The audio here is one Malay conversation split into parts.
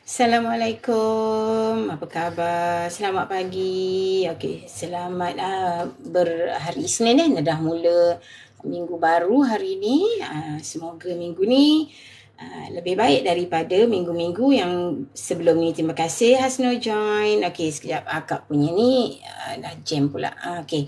Assalamualaikum, apa khabar? Selamat pagi. Okey, selamat berhari Isnin dah mula minggu baru hari ni. Semoga minggu ni lebih baik daripada minggu-minggu yang sebelum ni. Terima kasih Hasno join. Okey, sekejap akak punya ni dah jam pula. Okey.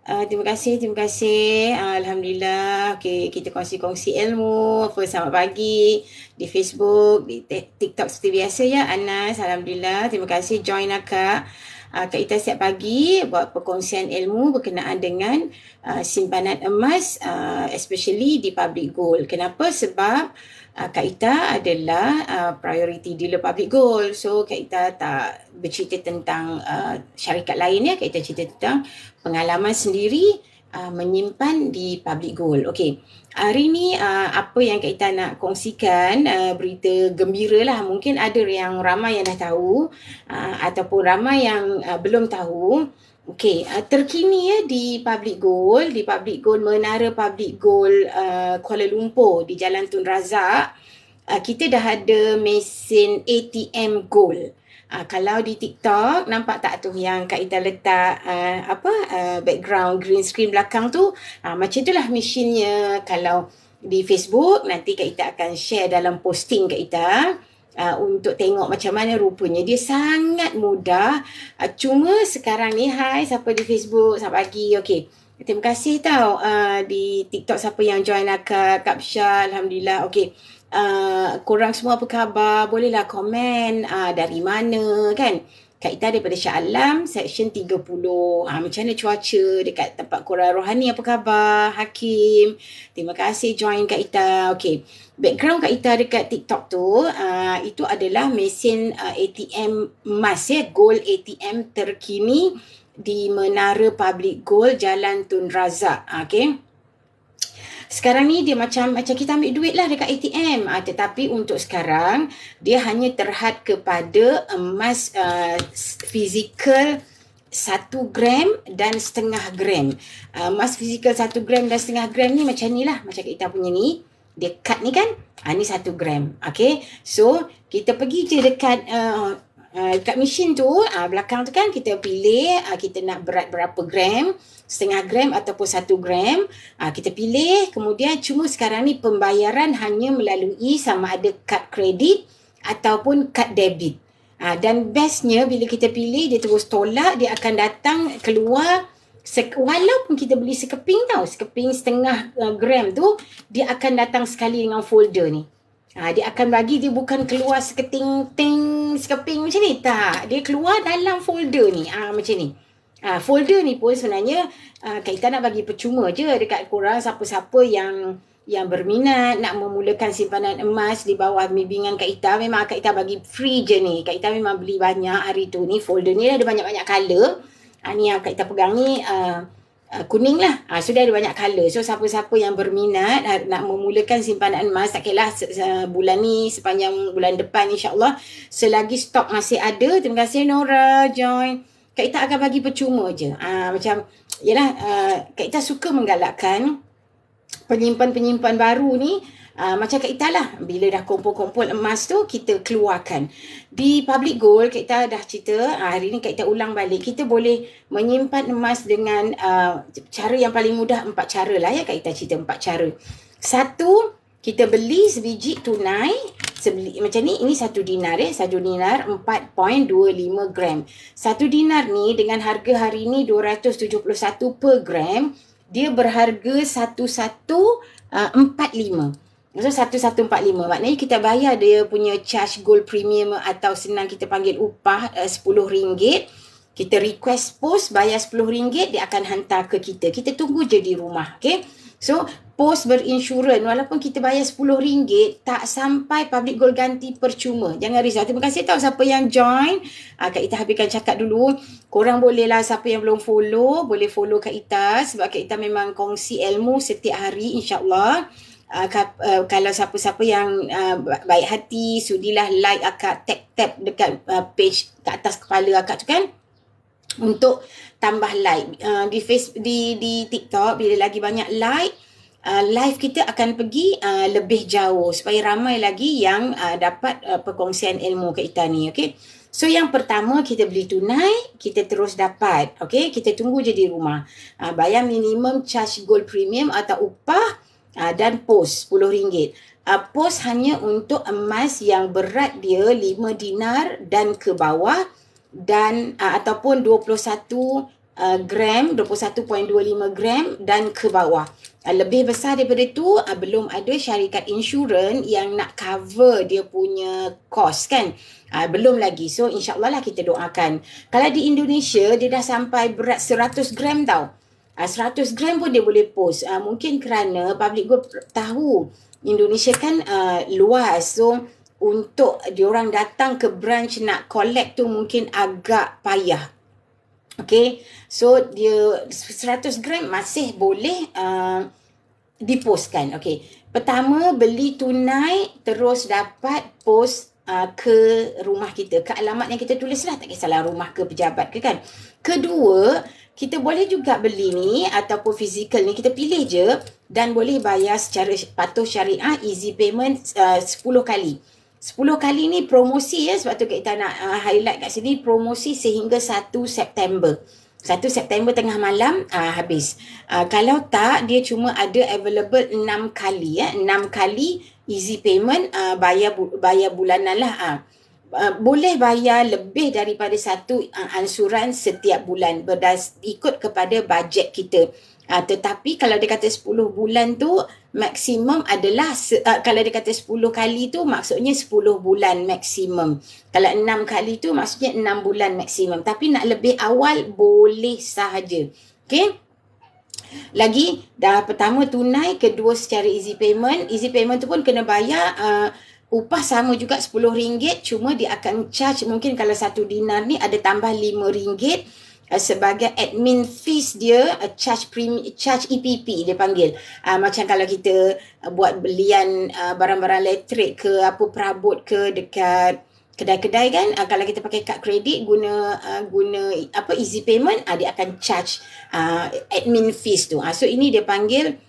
Terima kasih, terima kasih. Alhamdulillah. Okay, kita kongsi-kongsi ilmu. Selamat pagi di Facebook, di TikTok seperti biasa ya, Anas. Alhamdulillah. Terima kasih join akak. Kak Ita setiap pagi buat perkongsian ilmu berkenaan dengan simpanan emas, especially di public gold. Kenapa? Sebab Kak Ita adalah priority dealer public gold. So Kak Ita tak bercerita tentang syarikat lain ya. Kak Ita cerita tentang pengalaman sendiri menyimpan di public gold. Okey. Hari ni apa yang Kak Ita nak kongsikan, berita gembira lah. Mungkin ada yang ramai yang dah tahu ataupun ramai yang belum tahu. Okey, terkini ya di public gold, Menara Public Gold Kuala Lumpur di Jalan Tun Razak, kita dah ada mesin ATM gold. Kalau di TikTok nampak tak tu yang Kak Ita letak background green screen belakang tu, macam itulah mesinnya. Kalau di Facebook nanti Kak Ita akan share dalam posting Kak Ita untuk tengok macam mana rupanya. Dia sangat mudah. Cuma sekarang ni, hai siapa di Facebook, selamat pagi. Okey. Terima kasih tau di TikTok siapa yang join akak, Kak Syah, Alhamdulillah. Okey. Korang semua apa khabar? Bolehlah komen dari mana kan. Kak Ita daripada Shah Alam, section 30. Macam mana cuaca dekat tempat korang? Rohani apa khabar? Hakim, terima kasih join Kak Ita. Okey. Background Kak Ita dekat TikTok tu, itu adalah mesin ATM emas ya, gold ATM terkini di Menara Public Gold Jalan Tun Razak. Okey. Sekarang ni dia macam kita ambil duit lah dekat ATM. Tetapi untuk sekarang, dia hanya terhad kepada emas fizikal 1 gram dan setengah gram. Emas fizikal 1 gram dan setengah gram ni macam ni lah. Macam kita punya ni. Dia cut ni kan. Ni 1 gram. Okay. So, kita pergi je dekat dekat mesin tu, belakang tu kan kita pilih kita nak berat berapa gram, setengah gram ataupun 1 gram. Kita pilih, kemudian cuma sekarang ni pembayaran hanya melalui sama ada kad kredit ataupun kad debit. Dan bestnya bila kita pilih, dia terus tolak, dia akan datang keluar walaupun kita beli sekeping tau, sekeping setengah gram tu, dia akan datang sekali dengan folder ni. Dia akan bagi, dia bukan keluar sekeping macam ni. Tak, dia keluar dalam folder ni. Macam ni. Folder ni pun sebenarnya kita nak bagi percuma je dekat korang, siapa-siapa yang berminat nak memulakan simpanan emas di bawah bimbingan Kak Ita. Memang Kak Ita bagi free je ni. Kak Ita memang beli banyak hari tu ni. Folder ni ada banyak-banyak colour. Ni yang Kak Ita pegang ni kuning lah. Sudah ada banyak colour. So siapa-siapa yang berminat nak memulakan simpanan emas, tak kira lah bulan ni, sepanjang bulan depan insyaAllah, selagi stok masih ada. Terima kasih Nora join. Kak Ita akan bagi percuma je. Macam yalah, Kak Ita suka menggalakkan penyimpan-penyimpan baru ni. Macam Kak Ita lah, bila dah kumpul-kumpul emas tu, kita keluarkan. Di public gold, Kak Ita dah cerita, hari ni Kak Ita ulang balik. Kita boleh menyimpan emas dengan cara yang paling mudah, 4 cara lah ya. Kak Ita cerita 4 cara. 1, kita beli sebiji tunai. Macam ni, ini 1 dinar ya. 1 dinar 4.25 gram. 1 dinar ni dengan harga hari ni 271 per gram, dia berharga 1145. So 1145, maknanya kita bayar dia punya charge gold premium atau senang kita panggil upah RM10. Kita request post, bayar RM10, dia akan hantar ke kita. Kita tunggu je di rumah. Okay? So post berinsurans, walaupun kita bayar RM10, tak sampai public gold ganti percuma. Jangan risau. Terima kasih tau siapa yang join. Kak Ita habiskan cakap dulu. Korang bolehlah, siapa yang belum follow, boleh follow Kak Ita. Sebab Kak Ita memang kongsi ilmu setiap hari insyaAllah. Kalau siapa-siapa yang baik hati, sudilah like akak, tap dekat page kat atas kepala akak tu kan, untuk tambah like. Di TikTok, bila lagi banyak like, live kita akan pergi lebih jauh supaya ramai lagi yang dapat perkongsian ilmu Kak Ita ni. Okay. So yang pertama, kita beli tunai, kita terus dapat. Okay, kita tunggu je di rumah. Bayar minimum charge gold premium atau upah dan post RM10. Post hanya untuk emas yang berat dia 5 dinar dan ke bawah dan ataupun 21 gram, 21.25 gram dan ke bawah. Lebih besar daripada itu, belum ada syarikat insurans yang nak cover dia punya cost kan. Belum lagi. So insyaAllah lah kita doakan. Kalau di Indonesia, dia dah sampai berat 100 gram tau. 100 gram pun dia boleh post. Mungkin kerana public good tahu Indonesia kan luas. So untuk diorang datang ke branch nak collect tu mungkin agak payah. Okay, so dia 100 gram masih boleh dipostkan. Okay, pertama beli tunai terus dapat post ke rumah kita, ke alamat yang kita tulis lah, tak kisahlah rumah ke pejabat ke kan. Kedua, kita boleh juga beli ni ataupun fizikal ni, kita pilih je dan boleh bayar secara patuh syariah, easy payment 10 kali. 10 kali ni promosi ya, sebab tu kita nak highlight kat sini, promosi sehingga 1 September. 1 September tengah malam habis. Kalau tak, dia cuma ada available 6 kali ya. 6 kali easy payment, bayar bulanan lah. Boleh bayar lebih daripada satu ansuran setiap bulan ikut kepada bajet kita. Tetapi kalau dia kata 10 bulan tu maksimum adalah kalau dia kata 10 kali tu maksudnya 10 bulan maksimum. Kalau 6 kali tu maksudnya 6 bulan maksimum. Tapi nak lebih awal boleh sahaja. Okay? Lagi, dah pertama tunai, kedua secara easy payment. Easy payment tu pun kena bayar upah sama juga RM10, cuma dia akan charge mungkin kalau 1 dinar ni ada tambah RM5 sebagai admin fees dia, charge EPP dia panggil. Macam kalau kita buat belian barang-barang elektrik ke apa perabot ke dekat kedai-kedai kan, kalau kita pakai kad kredit guna apa easy payment, dia akan charge admin fees tu. So ini dia panggil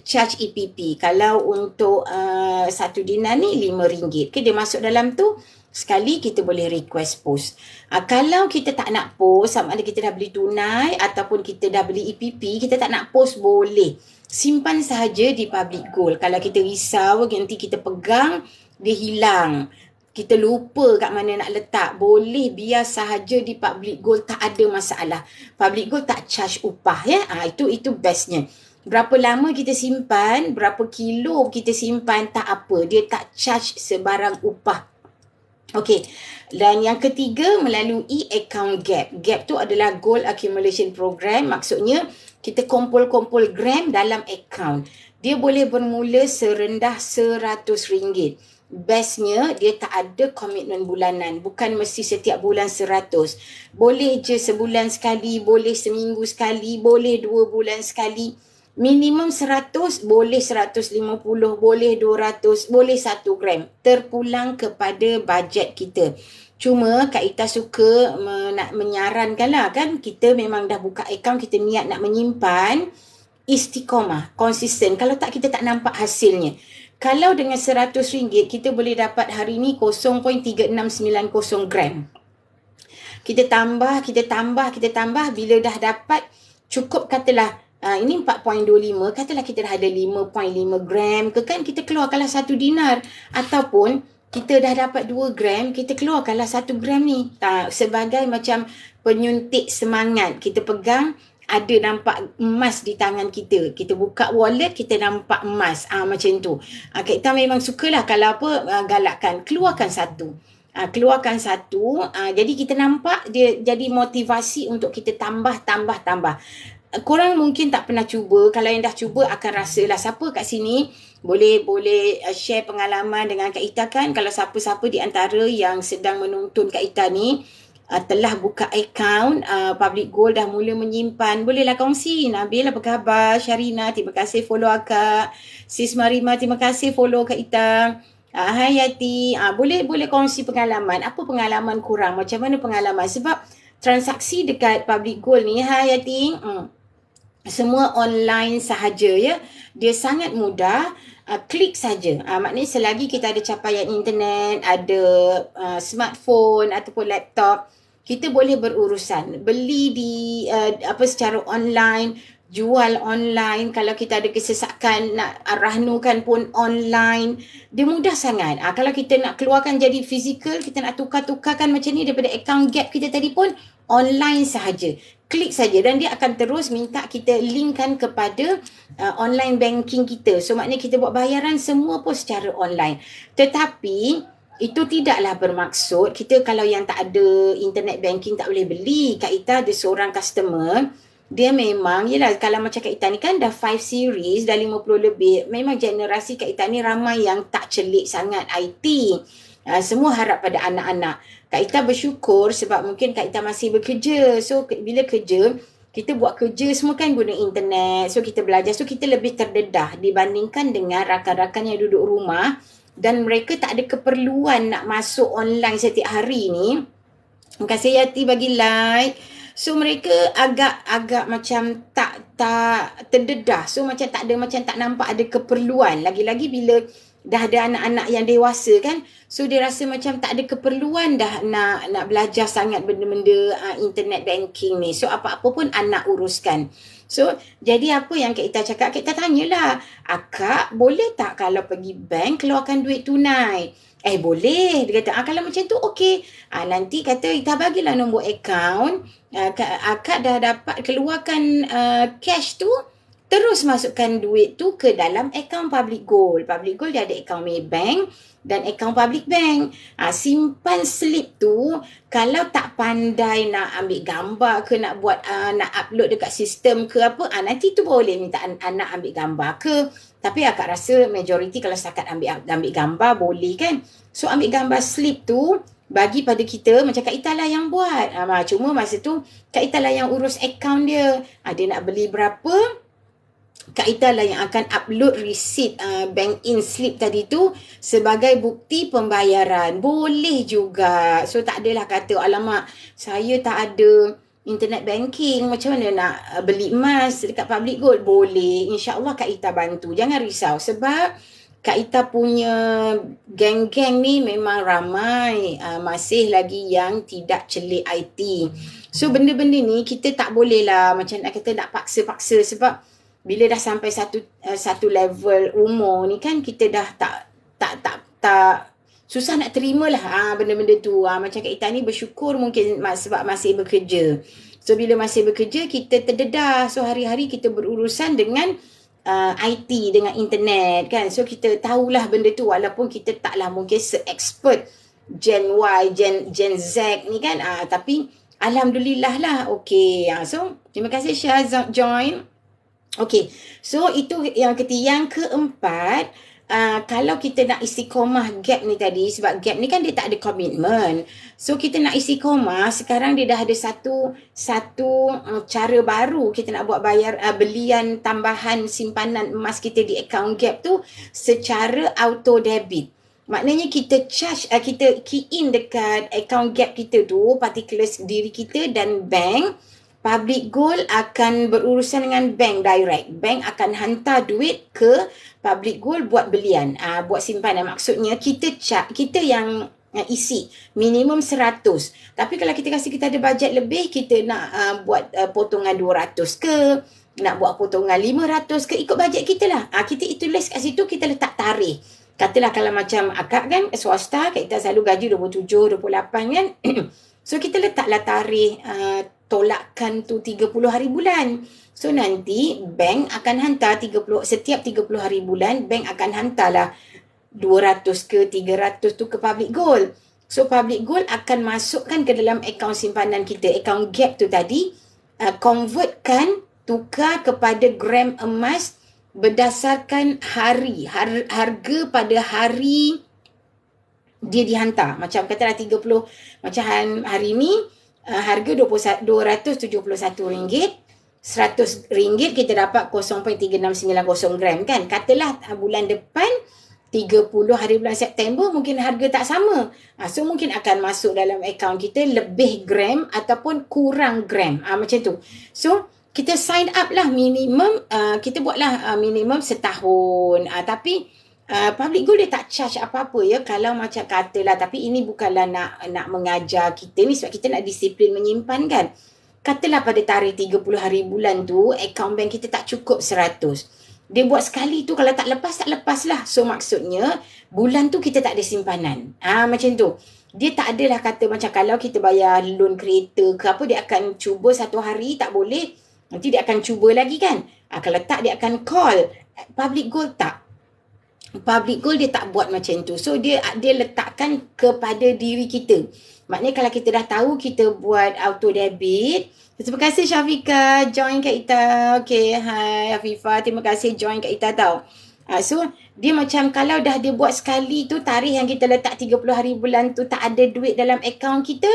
charge EPP. Kalau untuk 1 dinar ni RM5. Okay, dia masuk dalam tu. Sekali kita boleh request post. Kalau kita tak nak post, sama ada kita dah beli tunai ataupun kita dah beli EPP, kita tak nak post boleh. Simpan sahaja di public gold. Kalau kita risau nanti kita pegang, dia hilang. Kita lupa kat mana nak letak. Boleh biar sahaja di public gold, tak ada masalah. Public gold tak charge upah ya. Itu bestnya. Berapa lama kita simpan, berapa kilo kita simpan, tak apa. Dia tak charge sebarang upah. Okey, dan yang ketiga melalui account GAP. GAP tu adalah Gold Accumulation Program. Maksudnya kita kumpul-kumpul gram dalam account. Dia boleh bermula serendah RM100. Bestnya dia tak ada komitmen bulanan. Bukan mesti setiap bulan 100. Boleh je sebulan sekali, boleh seminggu sekali, boleh 2 bulan sekali. Minimum 100, boleh 150, boleh 200, boleh 1 gram. Terpulang kepada bajet kita. Cuma Kak Ita suka nak menyarankan lah kan. Kita memang dah buka akaun, kita niat nak menyimpan. Istiqomah, konsisten. Kalau tak, kita tak nampak hasilnya. Kalau dengan RM100, kita boleh dapat hari ni 0.3690 gram. Kita tambah. Bila dah dapat, cukup katalah, ini 4.25, katalah kita dah ada 5.5 gram ke kan, kita keluarkanlah 1 dinar. Ataupun kita dah dapat 2 gram, kita keluarkanlah 1 gram ni. Sebagai macam penyuntik semangat. Kita pegang, ada nampak emas di tangan kita. Kita buka wallet, kita nampak emas. Macam tu. Kita memang sukalah kalau apa, galakkan. Keluarkan 1. Keluarkan 1. Jadi kita nampak dia jadi motivasi untuk kita tambah. Korang mungkin tak pernah cuba. Kalau yang dah cuba akan rasalah. Siapa kat sini boleh share pengalaman dengan Kak Ita kan. Kalau siapa-siapa di antara yang sedang menonton Kak Ita ni telah buka akaun public gold, dah mula menyimpan, bolehlah kongsi. Nabil apa khabar? Syarina, terima kasih follow akak. Sis Marima, terima kasih follow Kak Ita. Hai Yati, boleh kongsi pengalaman. Apa pengalaman korang? Macam mana pengalaman? Sebab transaksi dekat public gold ni, hai Yati, semua online sahaja ya. Dia sangat mudah, klik saja. Maknanya selagi kita ada capaian internet, ada smartphone ataupun laptop, kita boleh berurusan. Beli di secara online, jual online, kalau kita ada kesesakan nak rahnukan pun online. Dia mudah sangat. Kalau kita nak keluarkan jadi fizikal, kita nak tukar-tukarkan macam ni daripada account Gap kita tadi pun online sahaja. Klik saja dan dia akan terus minta kita linkkan kepada online banking kita. So maknanya kita buat bayaran semua pun secara online. Tetapi itu tidaklah bermaksud kita kalau yang tak ada internet banking tak boleh beli. Kak Ita ada seorang customer, dia memang, yelah kalau macam Kak Ita ni kan dah 5 series, dah 50 lebih. Memang generasi Kak Ita ni ramai yang tak celik sangat IT. Semua harap pada anak-anak. Kak Ita bersyukur sebab mungkin Kak Ita masih bekerja. So bila kerja, kita buat kerja semua kan guna internet. So kita belajar. So kita lebih terdedah dibandingkan dengan rakan-rakan yang duduk rumah dan mereka tak ada keperluan nak masuk online setiap hari ni. Terima kasih Yati bagi like. So mereka agak macam tak terdedah. So macam tak nampak ada keperluan. Lagi-lagi bila dah ada anak-anak yang dewasa kan, so dia rasa macam tak ada keperluan dah nak belajar sangat benda-benda internet banking ni. So apa-apa pun anak uruskan. So jadi apa yang Kak Ita cakap, Kak Ita tanyalah, Akak boleh tak kalau pergi bank keluarkan duit tunai? Boleh. Dia kata, kalau macam tu okey. Nanti kata Ita bagilah nombor akaun. Akak dah dapat keluarkan cash tu, terus masukkan duit tu ke dalam akaun Public Gold. Public Gold dia ada akaun Maybank dan akaun Public Bank. Simpan slip tu, kalau tak pandai nak ambil gambar ke nak buat nak upload dekat sistem ke apa, nanti tu boleh minta anak ambil gambar ke. Tapi akak rasa majoriti kalau setakat ambil gambar boleh kan. So ambil gambar slip tu, bagi pada kita, macam Kak Ita lah yang buat. Cuma masa tu Kak Ita lah yang urus akaun dia. Dia nak beli berapa, Kak Ita lah yang akan upload receipt bank in slip tadi tu sebagai bukti pembayaran. Boleh juga. So tak adalah kata, alamak saya tak ada internet banking, macam mana nak beli emas dekat Public Gold? Boleh. InsyaAllah Kak Ita bantu. Jangan risau sebab Kak Ita punya geng-geng ni memang ramai. Masih lagi yang tidak celik IT. So benda-benda ni kita tak boleh lah macam nak kata nak paksa-paksa sebab bila dah sampai satu level umur ni kan kita dah tak susah nak terima lah benda-benda tu. Macam Kak Ita ni bersyukur mungkin sebab masih bekerja. So bila masih bekerja kita terdedah. So hari-hari kita berurusan dengan IT, dengan internet kan. So kita tahulah benda tu walaupun kita taklah mungkin se-expert Gen Y, Gen Z ni kan. Tapi alhamdulillah lah. Okay. So terima kasih Syah join. Okay, so itu yang ketiga. Yang keempat, kalau kita nak istiqomah Gap ni tadi, sebab Gap ni kan dia tak ada komitmen. So kita nak istiqomah, sekarang dia dah ada satu cara baru kita nak buat bayar belian tambahan simpanan emas kita di akaun Gap tu secara auto debit. Maknanya kita charge, kita key in dekat akaun Gap kita tu, particulars diri kita dan bank. Public Gold akan berurusan dengan bank direct. Bank akan hantar duit ke Public Gold buat belian, buat simpanan. Maksudnya kita yang isi minimum 100. Tapi kalau kita ada bajet lebih, kita nak buat potongan 200 ke, nak buat potongan 500 ke, ikut bajet kita lah. Kita tulis kat situ, kita letak tarikh. Katalah kalau macam akak kan swasta, kita selalu gaji 27, 28 kan. So kita letaklah tarikh tolakkan tu 30 hari bulan. So nanti bank akan hantar setiap 30 hari bulan, bank akan hantarlah 200 ke 300 tu ke Public Gold. So Public Gold akan masukkan ke dalam akaun simpanan kita, akaun Gap tu tadi, convertkan, tukar kepada gram emas berdasarkan hari, harga pada hari dia dihantar. Macam katalah 30, macam hari ni harga RM271, RM100 kita dapat 0.3690 gram kan. Katalah bulan depan 30 hari bulan September mungkin harga tak sama. So mungkin akan masuk dalam akaun kita lebih gram ataupun kurang gram. Macam tu. So kita sign up lah minimum, kita buatlah minimum setahun. Tapi Public Gold dia tak charge apa-apa ya, kalau macam katalah, tapi ini bukanlah nak mengajar kita ni, sebab kita nak disiplin menyimpan kan. Katalah pada tarikh 30 hari bulan tu, akaun bank kita tak cukup 100. Dia buat sekali tu, kalau tak lepas lah. So maksudnya, bulan tu kita tak ada simpanan. Macam tu. Dia tak adalah kata macam kalau kita bayar loan kereta ke apa, dia akan cuba satu hari, tak boleh. Nanti dia akan cuba lagi kan. Kalau tak, dia akan call. Public Gold tak. Public Gold dia tak buat macam tu. So dia letakkan kepada diri kita. Maknanya kalau kita dah tahu kita buat auto debit. Terima kasih Syafiqah join Kak Ita. Okay, hai Afifah. Terima kasih join Kak Ita tau. So dia macam kalau dah dia buat sekali tu, tarikh yang kita letak 30 hari bulan tu tak ada duit dalam akaun kita,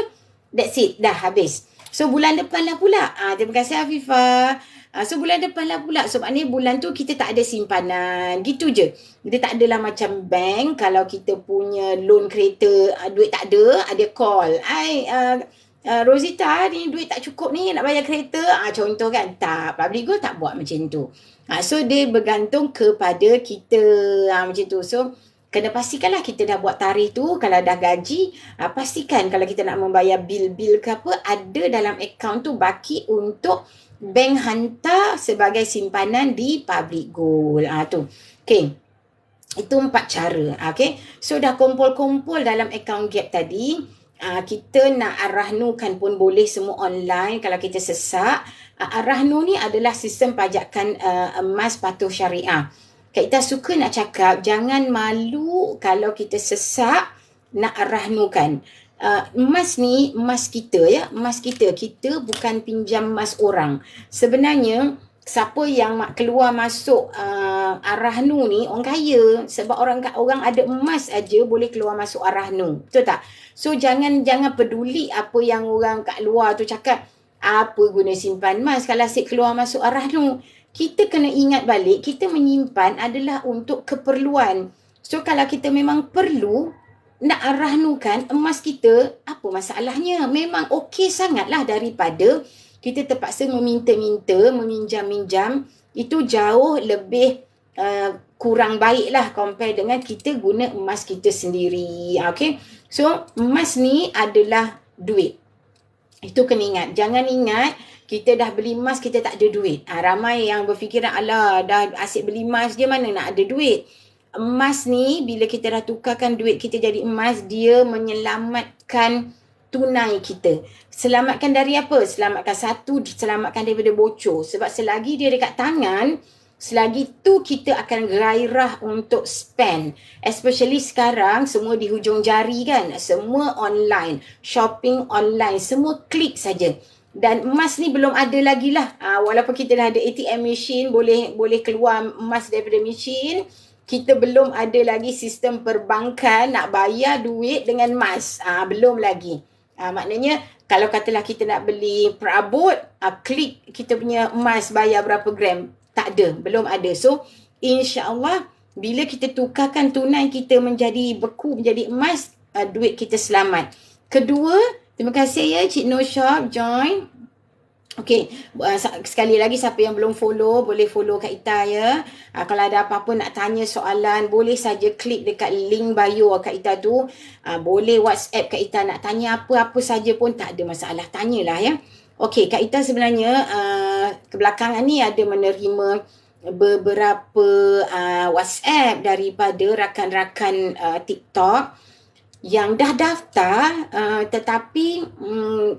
that's it, dah habis. So bulan depan lah pula. Terima kasih Afifah. So bulan depan lah pula. So maknanya bulan tu kita tak ada simpanan. Gitu je. Dia tak adalah macam bank. Kalau kita punya loan kereta, duit tak ada call. Rosita ni duit tak cukup ni nak bayar kereta. Contoh kan. Tak. Public Gold tak buat macam tu. So dia bergantung kepada kita. Macam tu. So kena pastikanlah kita dah buat tarikh tu. Kalau dah gaji, pastikan kalau kita nak membayar bil-bil ke apa, ada dalam akaun tu baki untuk bank hantar sebagai simpanan di Public Gold. Tu. Okay. Itu 4 cara. Okay. So dah kumpul-kumpul dalam akaun gap tadi. Kita nak arahnukan pun boleh semua online kalau kita sesak. Arahnu ni adalah sistem pajakan emas patuh syariah. Kita suka nak cakap, jangan malu kalau kita sesak nak arahnukan. Emas ni, emas kita ya. Emas kita. Kita bukan pinjam emas orang. Sebenarnya, siapa yang keluar masuk arahnu ni, orang kaya. Sebab orang ada emas aja boleh keluar masuk arahnu. Betul tak? So, jangan peduli apa yang orang kat luar tu cakap. Apa guna simpan emas kalau asyik keluar masuk arahnu. Kita kena ingat balik, kita menyimpan adalah untuk keperluan. So, kalau kita memang perlu nak arahnukan emas kita, apa masalahnya? Memang okey sangatlah daripada kita terpaksa meminta-minta, meminjam-minjam. Itu jauh lebih kurang baiklah compare dengan kita guna emas kita sendiri. Okay? So, emas ni adalah duit. Itu kena ingat. Jangan ingat kita dah beli emas, kita tak ada duit. Ramai yang berfikiran, alah dah asyik beli emas, dia mana nak ada duit. Emas ni, bila kita dah tukarkan duit kita jadi emas, dia menyelamatkan tunai kita. Selamatkan dari apa? Selamatkan daripada bocor. Sebab selagi dia dekat tangan, selagi tu kita akan gairah untuk spend. Especially sekarang, semua di hujung jari kan. Semua online. Shopping online. Semua klik saja. Dan emas ni belum ada lagi lah. Walaupun kita dah ada ATM machine, boleh keluar emas daripada machine, kita belum ada lagi sistem perbankan nak bayar duit dengan emas. Belum lagi. Maknanya, kalau katalah kita nak beli perabot, klik kita punya emas bayar berapa gram. Tak ada, belum ada. So, insya-Allah bila kita tukarkan tunai kita menjadi beku, menjadi emas, duit kita selamat. Kedua, terima kasih ya Cik No Shop join. Okey, sekali lagi siapa yang belum follow, boleh follow Kak Ita ya. Kalau ada apa-apa nak tanya soalan, boleh saja klik dekat link bio Kak Ita tu. Boleh WhatsApp Kak Ita nak tanya apa-apa saja pun tak ada masalah, tanyalah ya. Okey, Kak Ita sebenarnya kebelakangan ni ada menerima beberapa WhatsApp daripada rakan-rakan TikTok yang dah daftar tetapi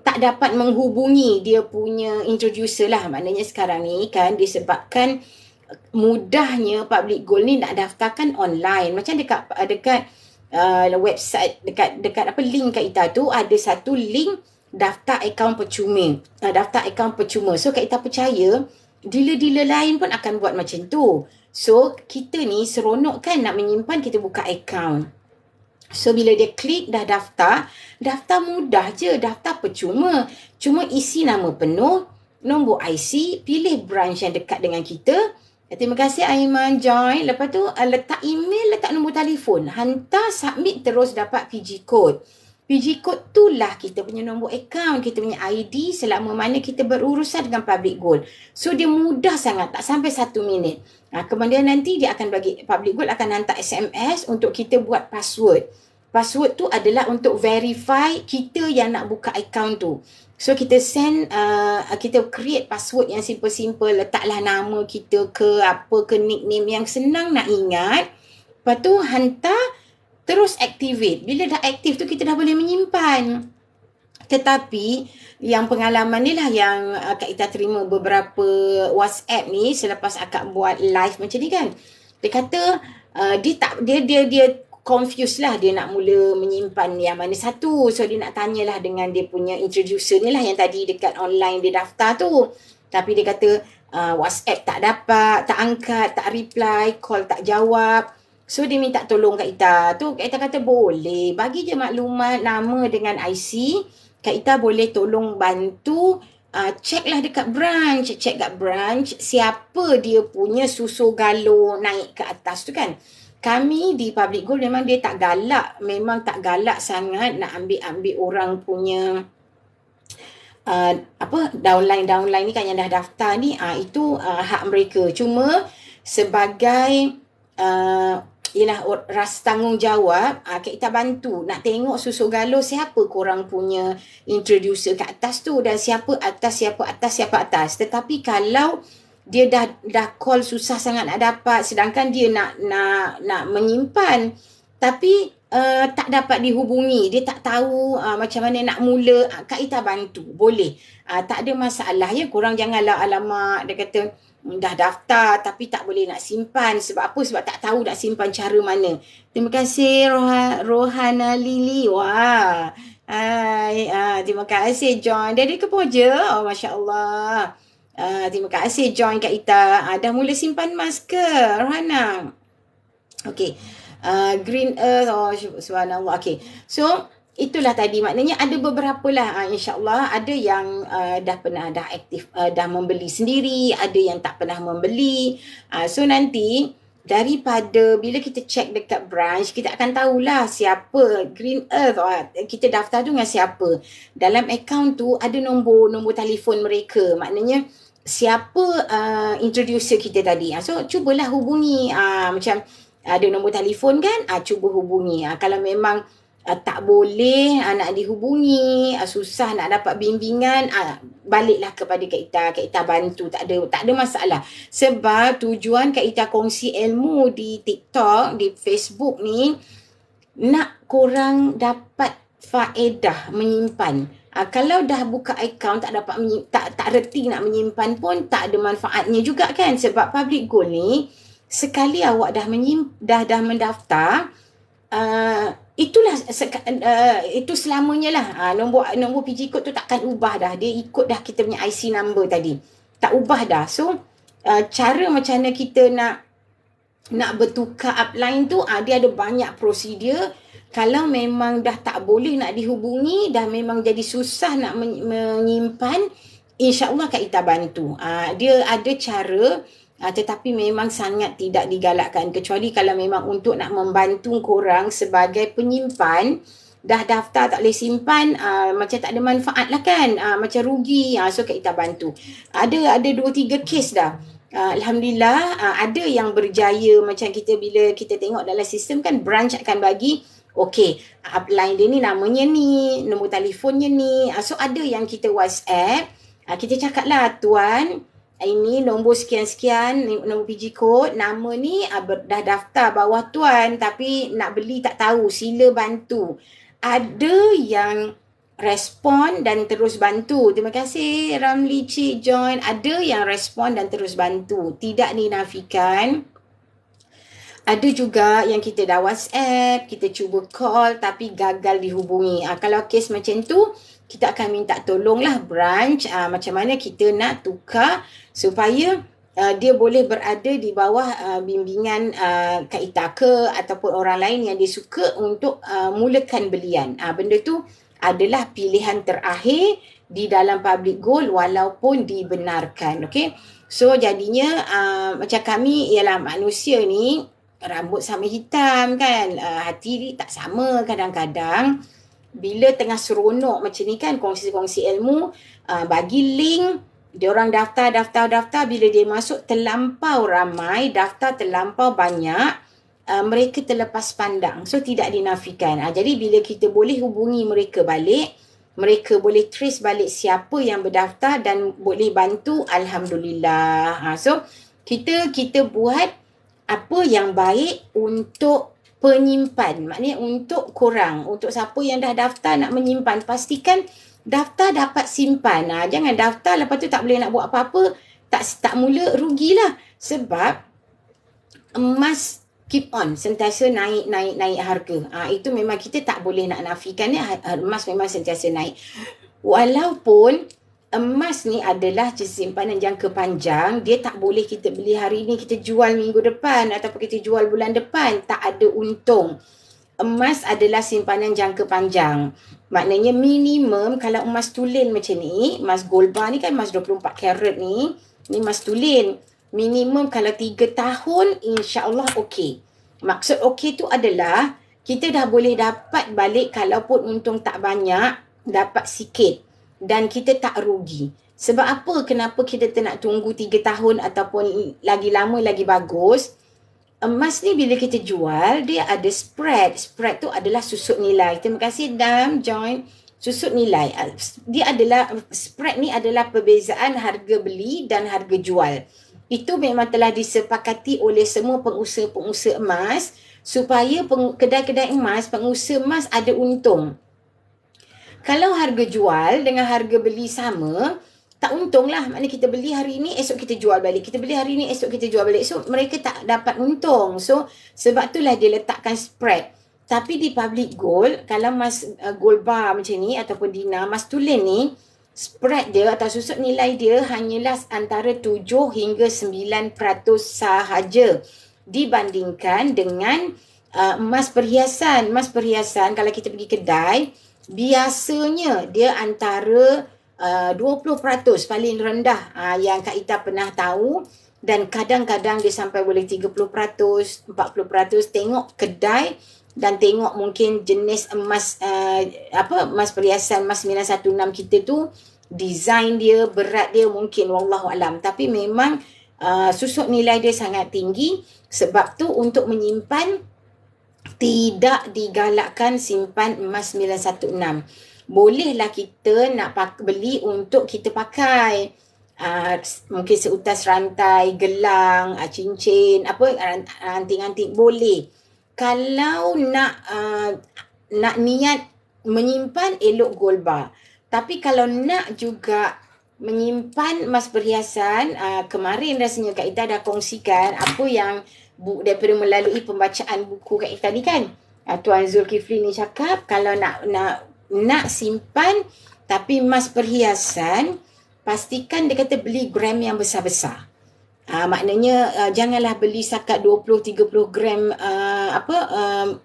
tak dapat menghubungi dia punya introducer lah. Maknanya sekarang ni kan disebabkan mudahnya Public Gold ni nak daftarkan online. Macam dekat website, dekat apa link Kak Ita tu ada satu link daftar akaun percuma. Daftar akaun percuma. So Kak Ita percaya dealer-dealer lain pun akan buat macam tu. So kita ni seronok kan nak menyimpan, kita buka akaun. So bila dia klik dah daftar mudah je, daftar percuma. Cuma isi nama penuh, nombor IC, pilih branch yang dekat dengan kita. Terima kasih Aiman join. Lepas tu letak email, letak nombor telefon. Hantar, submit terus dapat PG code. PG code tu lah kita punya nombor akaun, kita punya ID selama mana kita berurusan dengan public gold. So dia mudah sangat, tak sampai 1 minit. Kemudian nanti dia akan bagi, public gold akan hantar SMS untuk kita buat password. Password tu adalah untuk verify kita yang nak buka akaun tu. So kita send, kita create password yang simple-simple, letaklah nama kita ke apa ke nickname yang senang nak ingat. Lepas tu hantar, terus activate. Bila dah aktif tu kita dah boleh menyimpan. Tetapi yang pengalaman ni lah yang Kak Ita terima beberapa WhatsApp ni selepas akak buat live macam ni kan. Dia kata dia confused lah, dia nak mula menyimpan yang mana satu. So dia nak tanyalah dengan dia punya introducer ni lah yang tadi dekat online dia daftar tu. Tapi dia kata WhatsApp tak dapat, tak angkat, tak reply, call tak jawab. So dia minta tolong Kak Ita. Tu Kak Ita kata boleh, bagi je maklumat nama dengan IC. Kak Ita boleh tolong bantu check lah dekat branch. Check kat branch siapa dia punya susu galon naik ke atas tu kan. Kami di Public Gold memang dia tak galak. Memang tak galak sangat nak ambil orang punya downline ni kan yang dah daftar ni. Itu hak mereka. Cuma sebagai ialah rasa tanggungjawab, kita bantu nak tengok susu galon siapa korang punya introducer kat atas tu dan siapa atas. Tetapi kalau dia dah call susah sangat nak dapat, sedangkan dia nak menyimpan tapi tak dapat dihubungi, dia tak tahu macam mana nak mula, Kak Ita bantu, boleh. Tak ada masalah ya, korang janganlah alamak dia kata dah daftar tapi tak boleh nak simpan. Sebab apa? Sebab tak tahu nak simpan cara mana. Terima kasih Rohana Lili. Wah. Terima kasih join dari Kepoja. Oh Masya Allah. Terima kasih join Kak Ita. Dah mula simpan masker Rohana. Okay. Green Earth. Oh subhanallah. Okay. So itulah tadi, maknanya ada beberapa lah insyaAllah, ada yang dah aktif, dah membeli sendiri, ada yang tak pernah membeli. So nanti daripada bila kita check dekat branch, kita akan tahulah siapa Green Earth, kita daftar tu dengan siapa. Dalam akaun tu ada nombor telefon mereka, maknanya siapa introducer kita tadi. So cubalah hubungi, macam ada nombor telefon kan, cuba hubungi. Kalau memang tak boleh nak dihubungi, susah nak dapat bimbingan, baliklah kepada Kak Ita. Kak Ita bantu, tak ada masalah. Sebab tujuan Kak Ita kongsi ilmu di TikTok, di Facebook ni, nak korang dapat faedah menyimpan. Kalau dah buka akaun tak dapat tak reti nak menyimpan pun tak ada manfaatnya juga kan. Sebab Public Gold ni sekali awak dah mendaftar, itulah itu selamanya lah. Nombor PG code tu takkan ubah dah. Dia ikut dah kita punya IC number tadi. Tak ubah dah. So cara macam mana kita nak bertukar upline tu, dia ada banyak prosedur. Kalau memang dah tak boleh nak dihubungi, dah memang jadi susah nak menyimpan, insya-Allah Kak Ita bantu. Dia ada cara, tetapi memang sangat tidak digalakkan, kecuali kalau memang untuk nak membantu korang sebagai penyimpan, dah daftar tak boleh simpan, macam tak ada manfaat lah kan, macam rugi. So Kak Ita bantu. Ada 2-3 kes dah. Alhamdulillah, ada yang berjaya. Macam kita bila kita tengok dalam sistem kan, branch akan bagi, okey, upline dia ni namanya ni, nombor telefonnya ni. So ada yang kita WhatsApp, kita cakap lah, tuan, ini nombor sekian-sekian, nombor PG code, nama ni dah daftar bawah tuan tapi nak beli tak tahu, sila bantu. Ada yang respon dan terus bantu. Terima kasih Ramli Cik join. Ada yang respon dan terus bantu. Tidak dinafikan. Ada juga yang kita dah WhatsApp, kita cuba call tapi gagal dihubungi. Kalau kes macam tu, kita akan minta tolonglah branch, macam mana kita nak tukar supaya dia boleh berada di bawah bimbingan Kak Ita ke ataupun orang lain yang dia suka untuk mulakan belian. Benda tu adalah pilihan terakhir di dalam Public Gold walaupun dibenarkan. Okay? So jadinya macam kami ialah manusia ni, rambut sama hitam kan, hati tak sama kadang-kadang. bila tengah seronok macam ni kan, kongsi-kongsi ilmu, bagi link, diorang daftar, bila dia masuk terlampau ramai, daftar terlampau banyak, mereka terlepas pandang. So tidak dinafikan. Jadi bila kita boleh hubungi mereka balik, mereka boleh trace balik siapa yang berdaftar dan boleh bantu, alhamdulillah. So kita buat apa yang baik untuk penyimpan. Maknanya untuk korang, untuk siapa yang dah daftar nak menyimpan, pastikan daftar dapat simpan. Jangan daftar lepas tu tak boleh nak buat apa-apa, tak mula, rugilah. Sebab emas keep on sentiasa naik harga. Itu memang kita tak boleh nak nafikan ya, emas memang sentiasa naik. Walaupun emas ni adalah simpanan jangka panjang, dia tak boleh kita beli hari ni, kita jual minggu depan ataupun kita jual bulan depan, tak ada untung. Emas adalah simpanan jangka panjang. Maknanya minimum kalau emas tulen macam ni, emas gold bar ni kan, emas 24 karat ni emas tulen. Minimum kalau 3 tahun, insya-Allah okey. Maksud okey tu adalah kita dah boleh dapat balik, kalaupun untung tak banyak, dapat sikit. Dan kita tak rugi. Sebab apa? Kenapa kita nak tunggu 3 tahun ataupun lagi lama lagi bagus? Emas ni bila kita jual, dia ada spread. Spread tu adalah susut nilai. Terima kasih Dam, join. Susut nilai. Dia adalah, spread ni adalah perbezaan harga beli dan harga jual. Itu memang telah disepakati oleh semua pengusaha-pengusaha emas supaya kedai-kedai emas, pengusaha emas ada untung. Kalau harga jual dengan harga beli sama, tak untung lah. Maknanya kita beli hari ni, esok kita jual balik. Kita beli hari ni, esok kita jual balik. So, mereka tak dapat untung. So, sebab itulah dia letakkan spread. Tapi di public gold, kalau emas gold bar macam ni ataupun dinar, emas tulen ni, spread dia atau susut nilai dia hanyalah antara 7 hingga 9% sahaja dibandingkan dengan emas perhiasan. Emas perhiasan, kalau kita pergi kedai, biasanya dia antara 20% paling rendah yang Kak Ita pernah tahu, dan kadang-kadang dia sampai boleh 30%, 40%. Tengok kedai dan tengok mungkin jenis emas emas perhiasan, emas 916 kita tu, design dia, berat dia mungkin wallahualam, tapi memang susut nilai dia sangat tinggi. Sebab tu untuk menyimpan tidak digalakkan simpan emas 916. Bolehlah kita nak beli untuk kita pakai. Mungkin seutas rantai, gelang, cincin, anting-anting boleh. Kalau nak niat menyimpan, elok gold bar. Tapi kalau nak juga menyimpan emas perhiasan, kemarin rasanya Kak Ita dah kongsikan apa yang daripada melalui pembacaan buku Kak Ita ni kan. Tuan Zulkifli ni cakap kalau nak simpan tapi emas perhiasan, pastikan dia kata beli gram yang besar-besar. Maknanya janganlah beli setakat 20-30 gram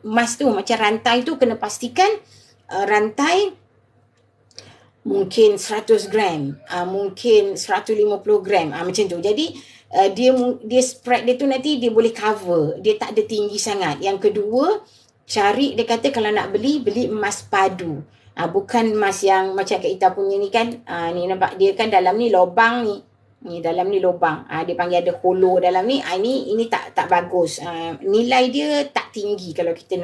emas tu, macam rantai tu kena pastikan rantai mungkin 100 gram, mungkin 150 gram, macam tu. Jadi dia spread dia tu nanti dia boleh cover, dia tak ada tinggi sangat. Yang kedua, cari, dia kata kalau nak beli emas padu. Bukan emas yang macam Kak Ita punya ni kan. Ni nampak dia kan dalam ni lubang ni. Ni dalam ni lubang. Dia panggil ada hollow dalam ni. Ini tak bagus. Nilai dia tak tinggi kalau kita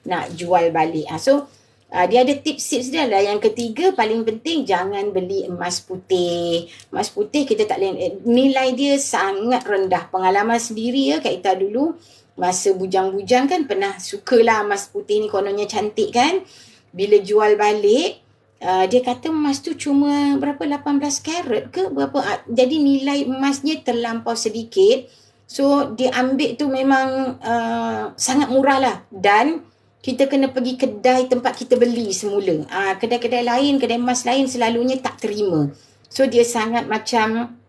nak jual balik. So dia ada tips dia lah. Yang ketiga paling penting, jangan beli emas putih. Emas putih kita tak boleh, nilai dia sangat rendah. Pengalaman sendiri ya Kak Ita dulu masa bujang-bujang kan pernah sukalah emas putih ni, kononnya cantik kan. Bila jual balik, dia kata emas tu cuma berapa, 18 karat ke berapa. Jadi nilai emasnya terlampau sedikit. So dia ambil tu memang sangat murah lah. Dan kita kena pergi kedai tempat kita beli semula. Kedai-kedai lain, kedai emas lain selalunya tak terima. So dia sangat macam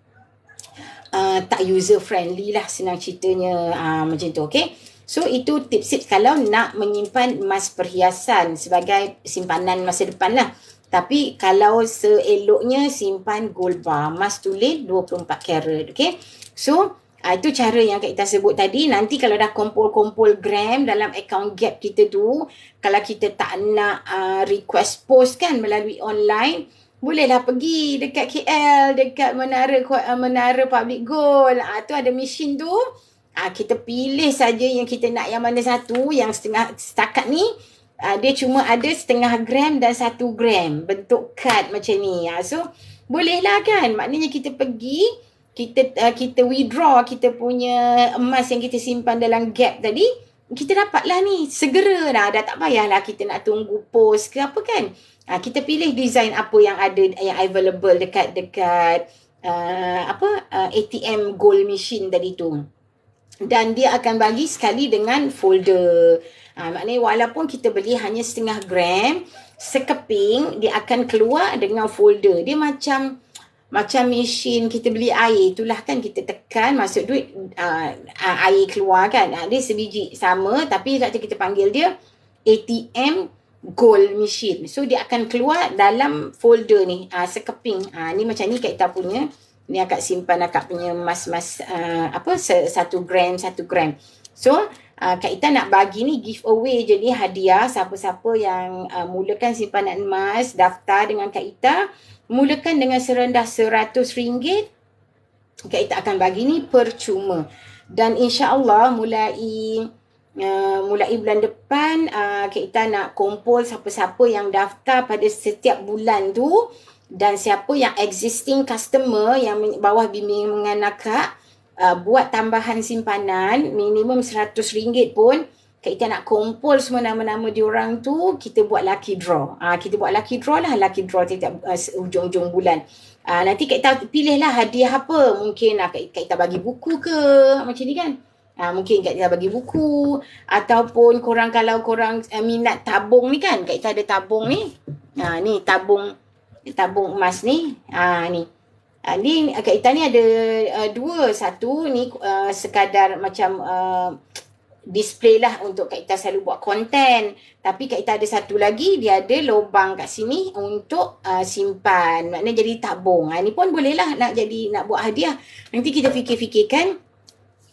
tak user friendly lah senang ceritanya. Macam tu, okay. So itu tips kalau nak menyimpan emas perhiasan sebagai simpanan masa depan lah. Tapi kalau seeloknya simpan gold bar, emas tulen 24 karat, okay. So Itu cara yang Kak Ita sebut tadi. Nanti kalau dah kumpul-kumpul gram dalam account Gap kita tu, kalau kita tak nak request post kan melalui online, bolehlah pergi dekat KL, dekat Menara Public Gold. Tu ada mesin tu. Kita pilih saja yang kita nak yang mana satu, yang setengah setakat ni. Dia cuma ada 0.5 gram dan 1 gram. Bentuk kad macam ni. So, bolehlah kan. Maknanya kita pergi, kita withdraw kita punya emas yang kita simpan dalam Gap tadi, kita dapatlah ni segera dah tak payahlah kita nak tunggu post ke apa kan. Kita pilih design apa yang ada, yang available dekat ATM gold machine tadi tu, dan dia akan bagi sekali dengan folder. Maknanya walaupun kita beli hanya 0.5 gram, sekeping dia akan keluar dengan folder. Dia macam mesin kita beli air, itulah kan, kita tekan masuk duit, air keluar kan. Dia sebiji sama, tapi kita panggil dia ATM gold machine. So dia akan keluar dalam folder ni, sekeping. Ni macam ni Kak Ita punya. Ni akak simpan akak punya emas-emas 1 gram 1 gram. So Kak Ita nak bagi ni giveaway je ni, hadiah. Siapa-siapa yang mulakan simpanan emas, daftar dengan Kak Ita, mulakan dengan serendah RM100, Kak Ita akan bagi ni percuma. Dan insya-Allah mulai bulan depan, Kak Ita nak kumpul siapa-siapa yang daftar pada setiap bulan tu, dan siapa yang existing customer yang bawah bimbingan akak, buat tambahan simpanan minimum RM100 pun, Kak Ita nak kumpul semua nama-nama diorang tu, kita buat lucky draw. Kita buat lucky draw setiap hujung-hujung bulan. Nanti Kak Ita pilihlah hadiah apa. Mungkin Kak Ita bagi buku ke, macam ni kan. Mungkin Kak Ita bagi buku, ataupun kalau korang minat tabung ni kan, Kak Ita ada tabung ni. Ni tabung emas ni. Ni. Ni Kak Ita ni ada dua. Satu ni sekadar macam display lah untuk Kak Ita selalu buat konten. Tapi Kak Ita ada satu lagi, dia ada lubang kat sini untuk simpan. Maknanya jadi tabung. Ni pun boleh lah nak buat hadiah. Nanti kita fikir-fikirkan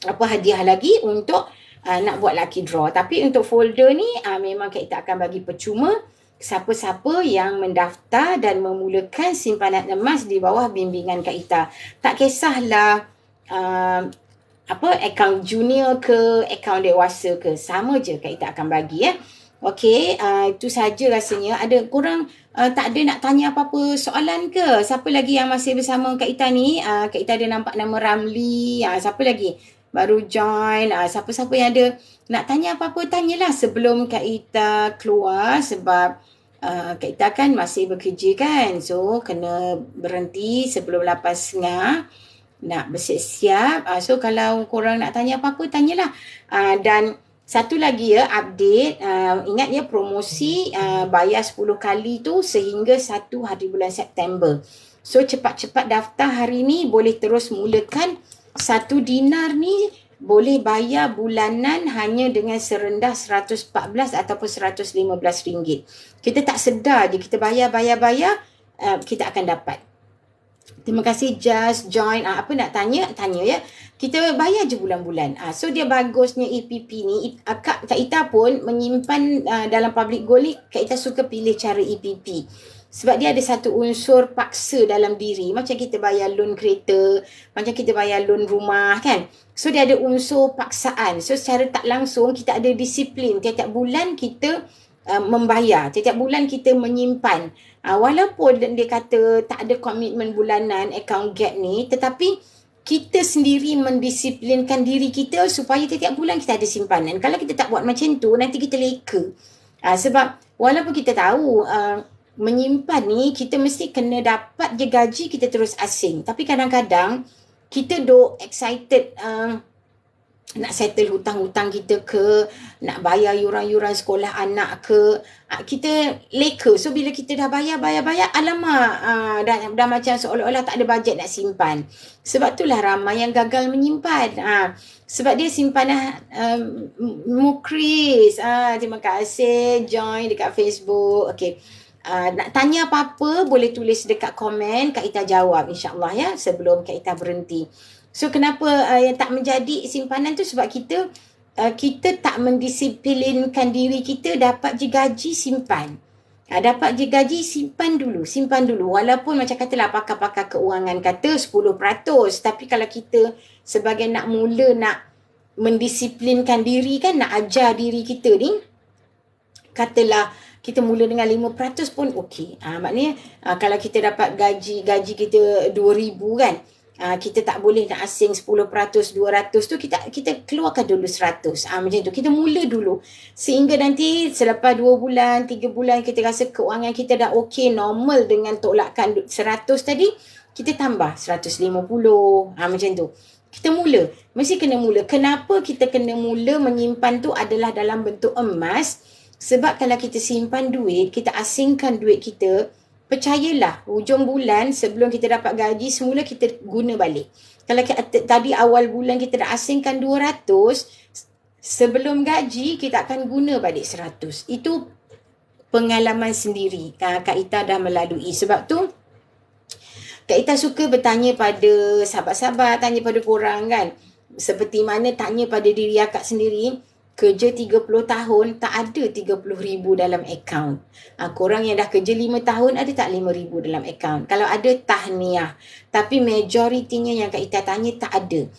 apa hadiah lagi untuk nak buat lucky draw. Tapi untuk folder ni memang Kak Ita akan bagi percuma. Siapa-siapa yang mendaftar dan memulakan simpanan emas di bawah bimbingan Kak Ita. Tak kisahlah akaun junior ke, akaun dewasa ke, sama je Kak Ita akan bagi ya. Okey, itu saja rasanya. Ada korang tak ada nak tanya apa-apa soalan ke? Siapa lagi yang masih bersama Kak Ita ni? Kak Ita ada nampak nama Ramli. Siapa lagi? Baru join. Siapa-siapa yang ada nak tanya apa-apa, tanyalah sebelum Kak Ita keluar, sebab Kak Ita kan masih bekerja kan. So, kena berhenti sebelum 8.30. Nak bersiap-siap. So, kalau korang nak tanya apa-apa, tanyalah. Dan satu lagi ya, update. Ingat ya, promosi bayar 10 kali tu sehingga 1 hari bulan September. So, cepat-cepat daftar hari ni. Boleh terus mulakan. 1 dinar ni boleh bayar bulanan hanya dengan serendah 114 ataupun RM115. Kita tak sedar je, kita bayar, kita akan dapat. Terima kasih Just Join. Apa nak tanya ya. Kita bayar je bulan-bulan. So dia bagusnya EPP ni. Kak Ita pun menyimpan dalam public gold ni. Kak Ita suka pilih cara EPP. Sebab dia ada satu unsur paksa dalam diri. Macam kita bayar loan kereta, macam kita bayar loan rumah kan. So dia ada unsur paksaan. So secara tak langsung kita ada disiplin. Tiap-tiap bulan kita membayar. Tiap-tiap bulan kita menyimpan. Walaupun dia kata tak ada komitmen bulanan account Gap ni, tetapi kita sendiri mendisiplinkan diri kita supaya tiap-tiap bulan kita ada simpanan. Kalau kita tak buat macam tu, nanti kita leka. Sebab walaupun kita tahu menyimpan ni kita mesti kena dapat je gaji, kita terus asing. Tapi kadang-kadang kita excited nak settle hutang-hutang kita ke, nak bayar yuran-yuran sekolah anak ke, kita leka. So bila kita dah bayar, alamak, dah macam seolah-olah tak ada bajet nak simpan. Sebab itulah ramai yang gagal menyimpan. Sebab dia simpanan Mukris. Terima kasih join dekat Facebook. Okay. Nak tanya apa-apa boleh tulis dekat komen, Kak Ita jawab insya-Allah ya, sebelum Kak Ita berhenti. So kenapa yang tak menjadi simpanan tu sebab kita tak mendisiplinkan diri kita, dapat je gaji simpan. Dapat je gaji simpan dulu. Walaupun macam katalah pakar-pakar keuangan kata 10%, tapi kalau kita sebagai nak mula nak mendisiplinkan diri kan, nak ajar diri kita ni, katalah kita mula dengan 5% pun okey. Maknanya kalau kita dapat gaji kita 2,000 kan, kita tak boleh nak asing 10%, 200 tu kita keluarkan dulu 100. Macam tu. Kita mula dulu. Sehingga nanti selepas 2 bulan, 3 bulan kita rasa keuangan kita dah okey, normal dengan tolakan 100 tadi, kita tambah 150. Macam tu. Kita mula. Mesti kena mula. Kenapa kita kena mula menyimpan tu adalah dalam bentuk emas? Sebab kalau kita simpan duit, kita asingkan duit kita, percayalah, hujung bulan sebelum kita dapat gaji, semula kita guna balik. Kalau tadi awal bulan kita dah asingkan 200, sebelum gaji kita akan guna balik 100. Itu pengalaman sendiri. Kak Ita dah melalui. Sebab tu, Kak Ita suka bertanya pada sahabat-sahabat, tanya pada korang kan. Seperti mana tanya pada diri akak sendiri, kerja 30 tahun, tak ada 30,000 dalam akaun. Korang yang dah kerja 5 tahun, ada tak 5,000 dalam akaun? Kalau ada, tahniah. Tapi majoritinya yang Kak Ita tanya, tak ada.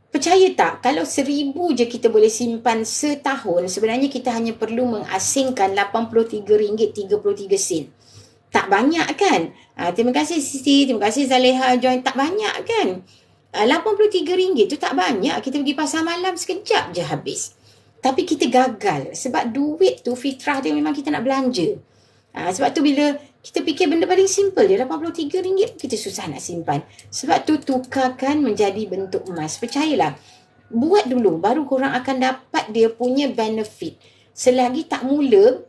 Percaya tak, kalau 1,000 je kita boleh simpan setahun, sebenarnya kita hanya perlu mengasingkan RM83.33. Tak banyak kan? Terima kasih Siti, terima kasih Zaleha join. Tak banyak kan? RM83 tu tak banyak. Kita pergi pasar malam sekejap je habis. Tapi kita gagal sebab duit tu fitrah dia memang kita nak belanja. Sebab tu bila kita fikir benda paling simple je, RM83 kita susah nak simpan. Sebab tu tukarkan menjadi bentuk emas. Percayalah, buat dulu baru korang akan dapat dia punya benefit. Selagi tak mula,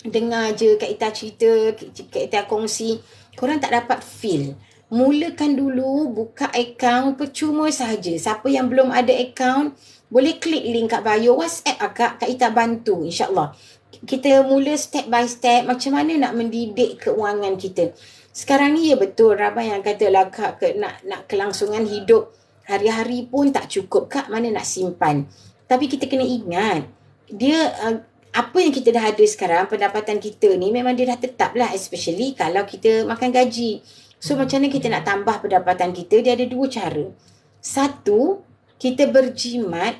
dengar je Kak Ita cerita, Kak Ita kongsi, korang tak dapat feel. Mulakan dulu, buka akaun percuma sahaja. Siapa yang belum ada akaun, boleh klik link kat bio WhatsApp Kak Ita bantu, insyaAllah. Kita mula step by step macam mana nak mendidik keuangan kita. Sekarang ni ya betul, ramai yang katalah Kak nak kelangsungan hidup hari-hari pun tak cukup Kak, mana nak simpan. Tapi kita kena ingat, dia apa yang kita dah ada sekarang, pendapatan kita ni memang dia dah tetap lah, especially kalau kita makan gaji. So macam mana kita nak tambah pendapatan kita, dia ada 2 cara. Satu, kita berjimat.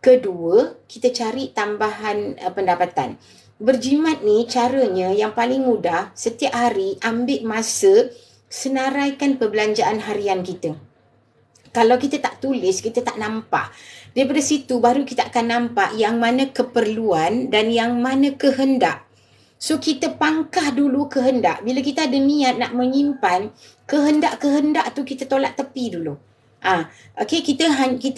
Kedua, kita cari tambahan pendapatan. Berjimat ni caranya yang paling mudah, setiap hari ambil masa senaraikan perbelanjaan harian kita. Kalau kita tak tulis, kita tak nampak. Daripada situ baru kita akan nampak yang mana keperluan dan yang mana kehendak. So kita pangkah dulu kehendak. Bila kita ada niat nak menyimpan, kehendak-kehendak tu kita tolak tepi dulu. Okay, kita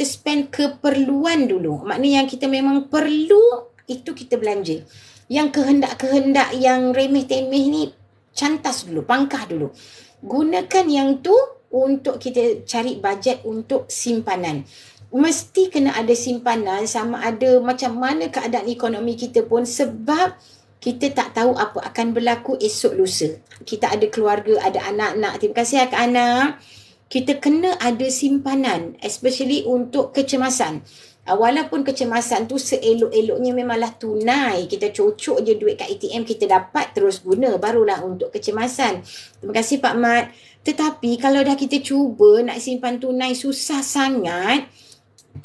spend keperluan dulu. Maknanya yang kita memang perlu, itu kita belanja. Yang kehendak-kehendak yang remeh-temeh ni, cantas dulu, pangkah dulu. Gunakan yang tu untuk kita cari bajet untuk simpanan. Mesti kena ada simpanan, sama ada macam mana keadaan ekonomi kita pun, sebab kita tak tahu apa akan berlaku esok lusa. Kita ada keluarga, ada anak-anak. Terima kasih Kak Ana. Kita kena ada simpanan, especially untuk kecemasan. Walaupun kecemasan tu seelok-eloknya memanglah tunai. Kita cocok je duit kat ATM, kita dapat terus guna, barulah untuk kecemasan. Terima kasih Pak Mat. Tetapi kalau dah kita cuba nak simpan tunai susah sangat,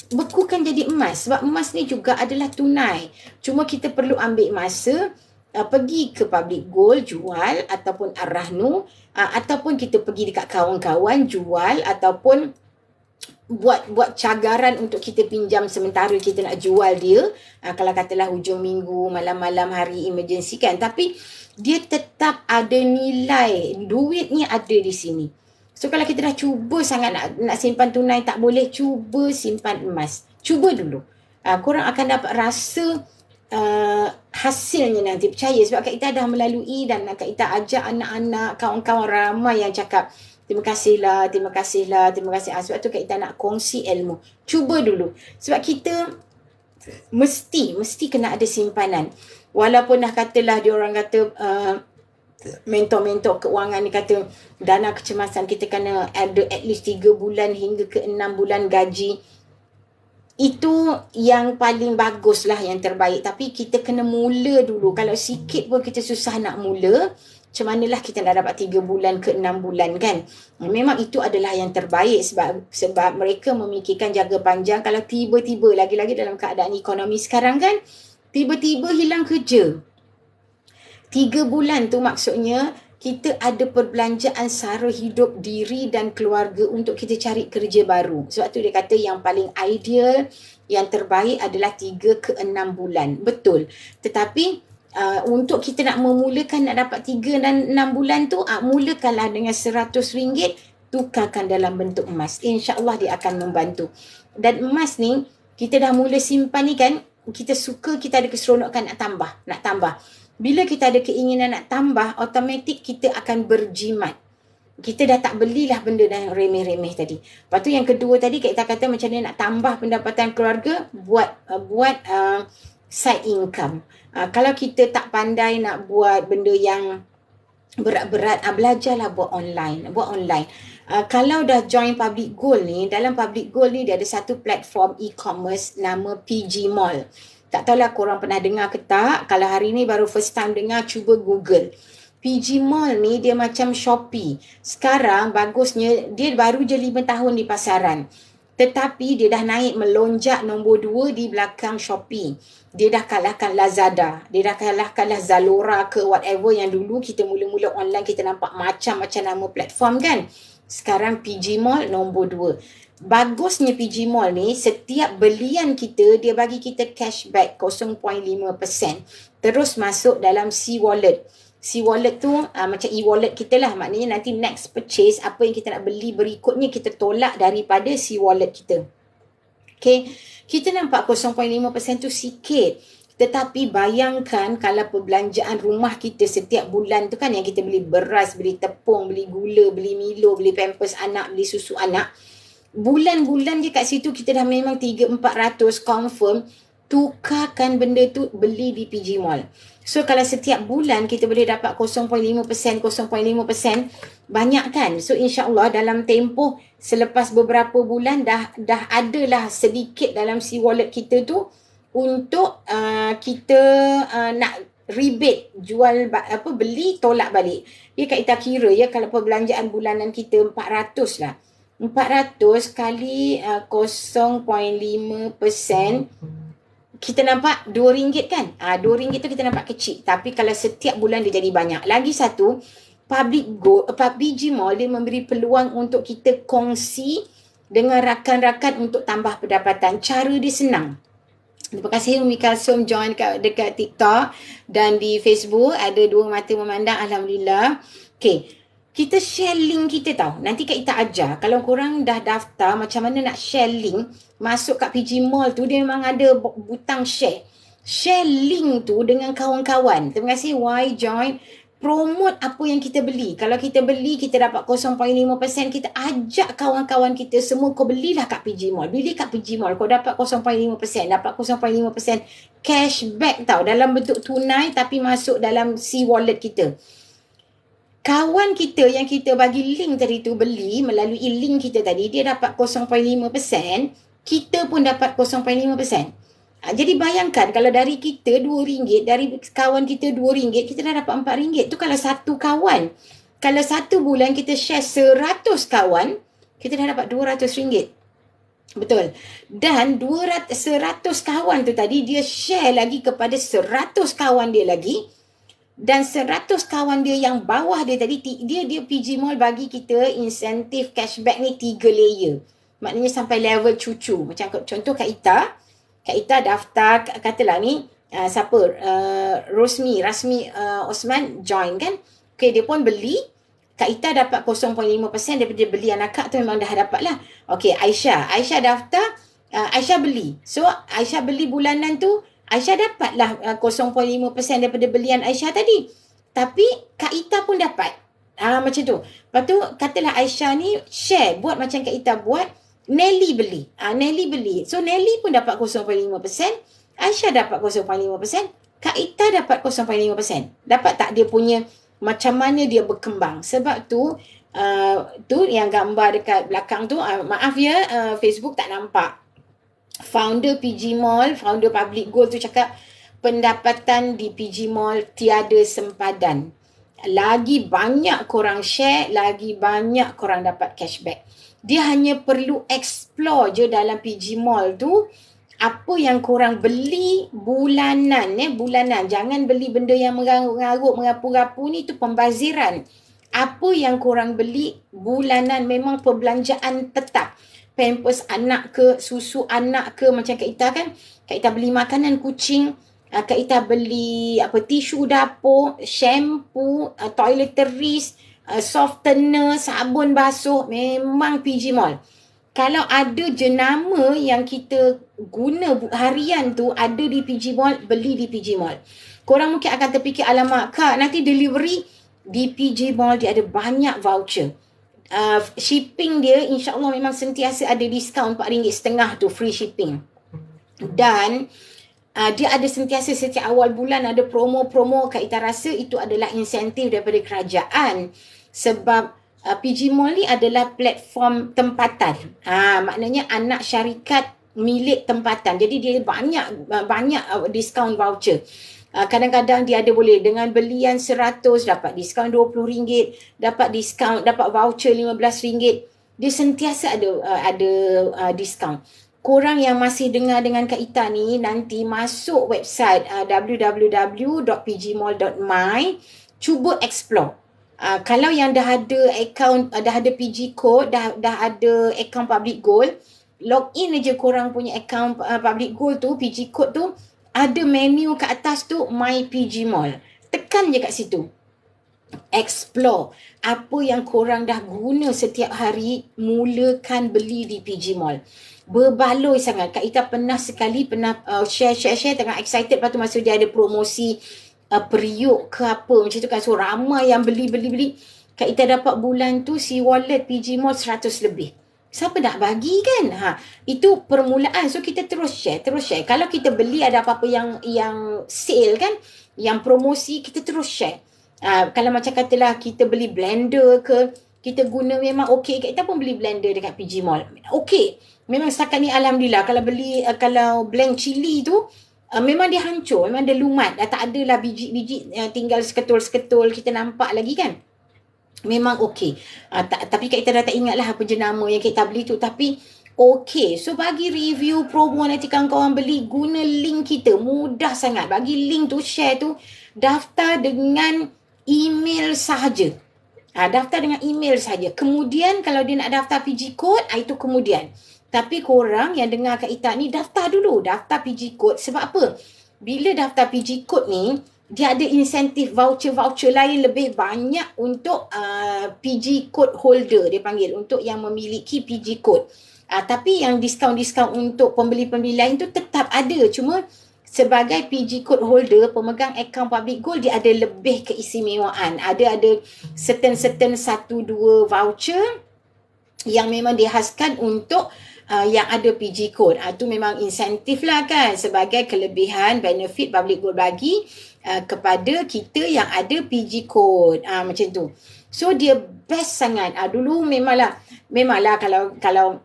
bekukan jadi emas. Sebab emas ni juga adalah tunai. Cuma kita perlu ambil masa, pergi ke public gold jual, ataupun Ar-Rahnu, ataupun kita pergi dekat kawan-kawan jual, ataupun buat cagaran untuk kita pinjam sementara kita nak jual dia. Kalau katalah hujung minggu, malam-malam hari emergency kan. Tapi dia tetap ada nilai. Duit ni ada di sini. So kalau kita dah cuba sangat nak simpan tunai tak boleh, cuba simpan emas. Cuba dulu. Korang akan dapat rasa hasilnya nanti, percaya. Sebab Kak Ita dah melalui dan Kak Ita ajak anak-anak, kawan-kawan ramai yang cakap terima kasihlah. Sebab tu Kak Ita nak kongsi ilmu. Cuba dulu. Sebab kita mesti kena ada simpanan. Walaupun dah katalah dia orang kata mentor-mentor keuangan ni kata dana kecemasan kita kena ada at least 3 bulan hingga ke 6 bulan gaji. Itu yang paling bagus lah, yang terbaik. Tapi kita kena mula dulu. Kalau sikit pun kita susah nak mula, macam manalah kita nak dapat 3 bulan ke 6 bulan kan. Memang itu adalah yang terbaik sebab mereka memikirkan jangka panjang. Kalau tiba-tiba, lagi-lagi dalam keadaan ekonomi sekarang kan, tiba-tiba hilang kerja. 3 bulan tu maksudnya kita ada perbelanjaan sara hidup diri dan keluarga untuk kita cari kerja baru. Sebab tu dia kata yang paling ideal, yang terbaik adalah 3 ke 6 bulan. Betul. Tetapi untuk kita nak memulakan nak dapat 3 dan 6 bulan tu, mulakanlah dengan RM100, tukarkan dalam bentuk emas. InsyaAllah dia akan membantu. Dan emas ni, kita dah mula simpan ni kan, kita suka, kita ada keseronokan nak tambah. Bila kita ada keinginan nak tambah, automatik kita akan berjimat. Kita dah tak belilah benda yang remeh-remeh tadi. Lepas tu yang kedua tadi, kita kata macam mana nak tambah pendapatan keluarga, buat side income. Kalau kita tak pandai nak buat benda yang berat-berat, belajarlah buat online. Kalau dah join Public Gold ni, dalam Public Gold ni dia ada satu platform e-commerce nama PG Mall. Tak tahulah korang pernah dengar ke tak. Kalau hari ni baru first time dengar, cuba Google. PG Mall ni dia macam Shopee. Sekarang bagusnya dia baru je 5 tahun di pasaran. Tetapi dia dah naik melonjak nombor 2 di belakang Shopee. Dia dah kalahkan Lazada. Dia dah kalahkanlah Zalora ke whatever yang dulu kita mula-mula online kita nampak macam-macam nama platform kan. Sekarang PG Mall nombor 2. Bagusnya PG Mall ni, setiap belian kita, dia bagi kita cashback 0.5%. Terus masuk dalam C-Wallet. C-Wallet tu macam e-wallet kita lah. Maknanya nanti next purchase, apa yang kita nak beli berikutnya, kita tolak daripada C-Wallet kita. Okay. Kita nampak 0.5% tu sikit. Tetapi bayangkan kalau perbelanjaan rumah kita setiap bulan tu kan, yang kita beli beras, beli tepung, beli gula, beli Milo, beli pampers anak, beli susu anak. Bulan-bulan je kat situ kita dah memang 300-400 confirm. Tukarkan benda tu, beli di PG Mall. So kalau setiap bulan kita boleh dapat 0.5%, banyak kan? So insyaAllah dalam tempoh selepas beberapa bulan dah adalah sedikit dalam C-Wallet kita tu untuk kita nak rebate, jual beli, tolak balik. Ya kita kira ya, kalau perbelanjaan bulanan kita 400 lah. 400 kali 0.5%, kita nampak RM2 kan? RM2 tu kita nampak kecil. Tapi kalau setiap bulan dia jadi banyak. Lagi satu, PG Mall dia memberi peluang untuk kita kongsi dengan rakan-rakan untuk tambah pendapatan. Cara dia senang. Terima kasih Umi Kalsum join dekat TikTok dan di Facebook. Ada 2 mata memandang. Alhamdulillah. Okay. Kita share link kita tau. Nanti Kak Ita ajar. Kalau korang dah daftar macam mana nak share link, masuk kat PG Mall tu dia memang ada butang share. Share link tu dengan kawan-kawan. Terima kasih Y join. Promote apa yang kita beli. Kalau kita beli, kita dapat 0.5%. Kita ajak kawan-kawan kita semua, kau belilah kat PG Mall. Beli kat PG Mall. Kau dapat 0.5%. Dapat 0.5% cashback tau. Dalam bentuk tunai tapi masuk dalam C-Wallet kita. Kawan kita yang kita bagi link tadi tu beli melalui link kita tadi, dia dapat 0.5%, kita pun dapat 0.5%. Jadi bayangkan kalau dari kita RM2, dari kawan kita RM2, kita dah dapat RM4. Tu kalau satu kawan. Kalau satu bulan kita share 100 kawan, kita dah dapat RM200. Betul. Dan 100 kawan tu tadi, dia share lagi kepada 100 kawan dia lagi. Dan 100 kawan dia yang bawah dia tadi, dia PG Mall bagi kita insentif cashback ni 3 layer. Maknanya sampai level cucu. Macam contoh Kak Ita daftar, katalah ni, siapa? Rasmi Osman join kan? Okay, dia pun beli. Kak Ita dapat 0.5% daripada beli anak kak tu memang dah dapat lah. Okay, Aisyah daftar, Aisyah beli. So, Aisyah beli bulanan tu, Aisyah dapatlah 0.5% daripada belian Aisyah tadi. Tapi Kak Ita pun dapat. Macam tu. Lepas tu katalah Aisyah ni share. Buat macam Kak Ita buat. Nelly beli. Nelly beli. So Nelly pun dapat 0.5%. Aisyah dapat 0.5%. Kak Ita dapat 0.5%. Dapat tak dia punya macam mana dia berkembang. Sebab tu yang gambar dekat belakang tu, maaf ya, Facebook tak nampak. Founder PG Mall, founder Public Gold tu cakap pendapatan di PG Mall tiada sempadan. Lagi banyak korang share, lagi banyak korang dapat cashback. Dia hanya perlu explore je dalam PG Mall tu apa yang korang beli bulanan. Bulanan. Jangan beli benda yang mengarut-ngarut, merapu-rapu ni, tu pembaziran. Apa yang korang beli bulanan memang perbelanjaan tetap. Pampers anak ke, susu anak ke, macam Kak Ita kan. Kak Ita beli makanan kucing, Kak Ita beli tisu dapur, shampoo, toiletries, softener, sabun basuh, memang PG Mall. Kalau ada jenama yang kita guna harian tu ada di PG Mall, beli di PG Mall. Korang mungkin akan terfikir, alamak Kak, nanti delivery. Di PG Mall dia ada banyak voucher. Shipping dia insyaAllah memang sentiasa ada diskaun RM4.5 tu, free shipping. Dan dia ada sentiasa setiap awal bulan ada promo-promo. Kak Ita rasa itu adalah insentif daripada kerajaan. Sebab PG Mall ni adalah platform tempatan. Maknanya anak syarikat milik tempatan. Jadi dia banyak diskaun voucher. Kadang-kadang dia ada boleh dengan belian 100 dapat diskaun RM20, dapat diskaun, dapat voucher RM15. Dia sentiasa ada diskaun. Korang yang masih dengar dengan Kak Ita ni, nanti masuk website www.pgmall.my, cuba explore. Kalau yang dah ada account, dah ada PG Code, dah ada account Public Gold, log in aja korang punya account Public Gold tu, PG Code tu, ada menu kat atas tu, My PG Mall. Tekan je kat situ. Explore apa yang korang dah guna setiap hari, mulakan beli di PG Mall. Berbaloi sangat. Kak Ita pernah share tengah excited, lepas tu masa dia ada promosi periuk ke apa macam tu kan, so ramai yang beli. Kak Ita dapat bulan tu si wallet PG Mall 100 lebih. Siapa nak bagi kan? Itu permulaan. So kita terus share. Kalau kita beli ada apa-apa yang sale kan, yang promosi, kita terus share. Kalau macam katalah kita beli blender ke, kita guna memang okey. Kita pun beli blender dekat PG Mall. Okey. Memang setakat ni alhamdulillah. Kalau blend chili tu, memang dia hancur. Memang dia lumat. Tak adalah biji-biji tinggal seketul-seketul. Kita nampak lagi kan. Memang okey. Tapi kita dah tak ingat lah apa jenama yang kita beli tu. Tapi okey. So bagi review promo nanti kawan-kawan beli, guna link kita. Mudah sangat. Bagi link tu, share tu. Daftar dengan email sahaja. Daftar dengan email saja. Kemudian kalau dia nak daftar PG Code, itu kemudian. Tapi korang yang dengar Kak Ita ni, daftar dulu. Daftar PG Code. Sebab apa? Bila daftar PG Code ni, dia ada insentif voucher lain lebih banyak untuk PG Code holder, dia panggil, untuk yang memiliki PG Code. Tapi yang diskaun-diskaun untuk pembeli-pembeli lain tu tetap ada. Cuma sebagai PG Code holder, pemegang akaun Public Gold, dia ada lebih keistimewaan. Ada certain 1-2 voucher yang memang dihaskan untuk yang ada PG Code. Itu memang insentif lah kan, sebagai kelebihan benefit Public Gold bagi kepada kita yang ada PG Code. Macam tu. So dia best sangat. Dulu memanglah kalau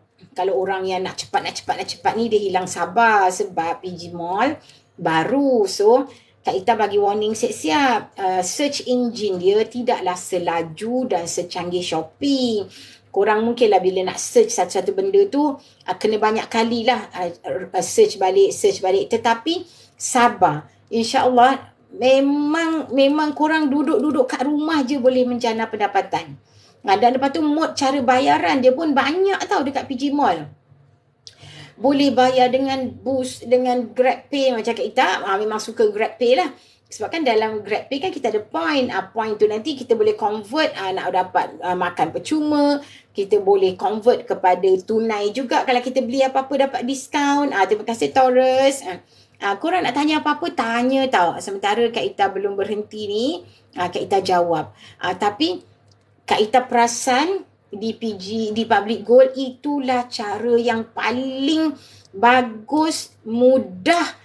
orang yang nak cepat ni, dia hilang sabar sebab PG Mall baru. So Kak Ita bagi warning siap-siap. Search engine dia tidaklah selaju dan secanggih Shopee. Korang mungkinlah bila nak search satu-satu benda tu, kena banyak kali lah search balik. Tetapi sabar. InsyaAllah memang korang duduk kat rumah je boleh menjana pendapatan. Dan lepas tu cara bayaran dia pun banyak tau dekat PG Mall. Boleh bayar dengan Boost, dengan GrabPay macam Kak Ita. Memang suka GrabPay lah. Sebab kan dalam GrabPay kan kita ada point. Point tu nanti kita boleh convert, nak dapat makan percuma. Kita boleh convert kepada tunai juga. Kalau kita beli apa-apa dapat diskaun. Terima kasih Taurus. Korang nak tanya apa-apa, tanya tau. Sementara Kak Ita belum berhenti ni, Kak Ita jawab. Tapi Kak Ita perasan di Public Gold, itulah cara yang paling bagus, mudah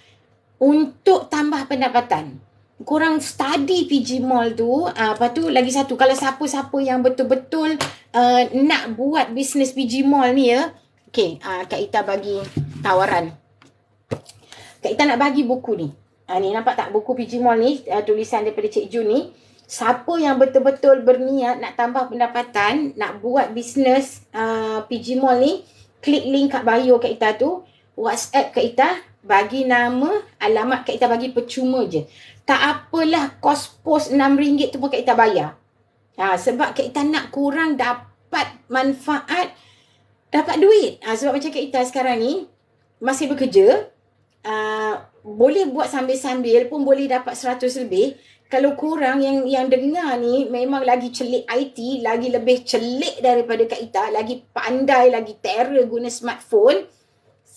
untuk tambah pendapatan. korang study PG Mall tu. Lepas tu lagi satu, kalau siapa-siapa yang betul-betul nak buat bisnes PG Mall ni ya, okay, Kak Ita bagi tawaran. Kak Ita nak bagi buku ni. Ni nampak tak buku PG Mall ni, tulisan daripada Cik Jun ni. Siapa yang betul-betul berniat nak tambah pendapatan, nak buat bisnes PG Mall ni, klik link kat bio Kak Ita tu, WhatsApp Kak Ita, bagi nama, alamat Kak Ita bagi percuma je. Tak apalah kos pos RM6 tu pun Kak Ita bayar. Sebab Kak Ita nak korang dapat manfaat, dapat duit. Sebab macam Kak Ita sekarang ni, masih bekerja, boleh buat sambil-sambil pun boleh dapat 100 lebih. Kalau korang yang dengar ni memang lagi celik IT, lagi lebih celik daripada Kak Ita, lagi pandai, lagi terror guna smartphone,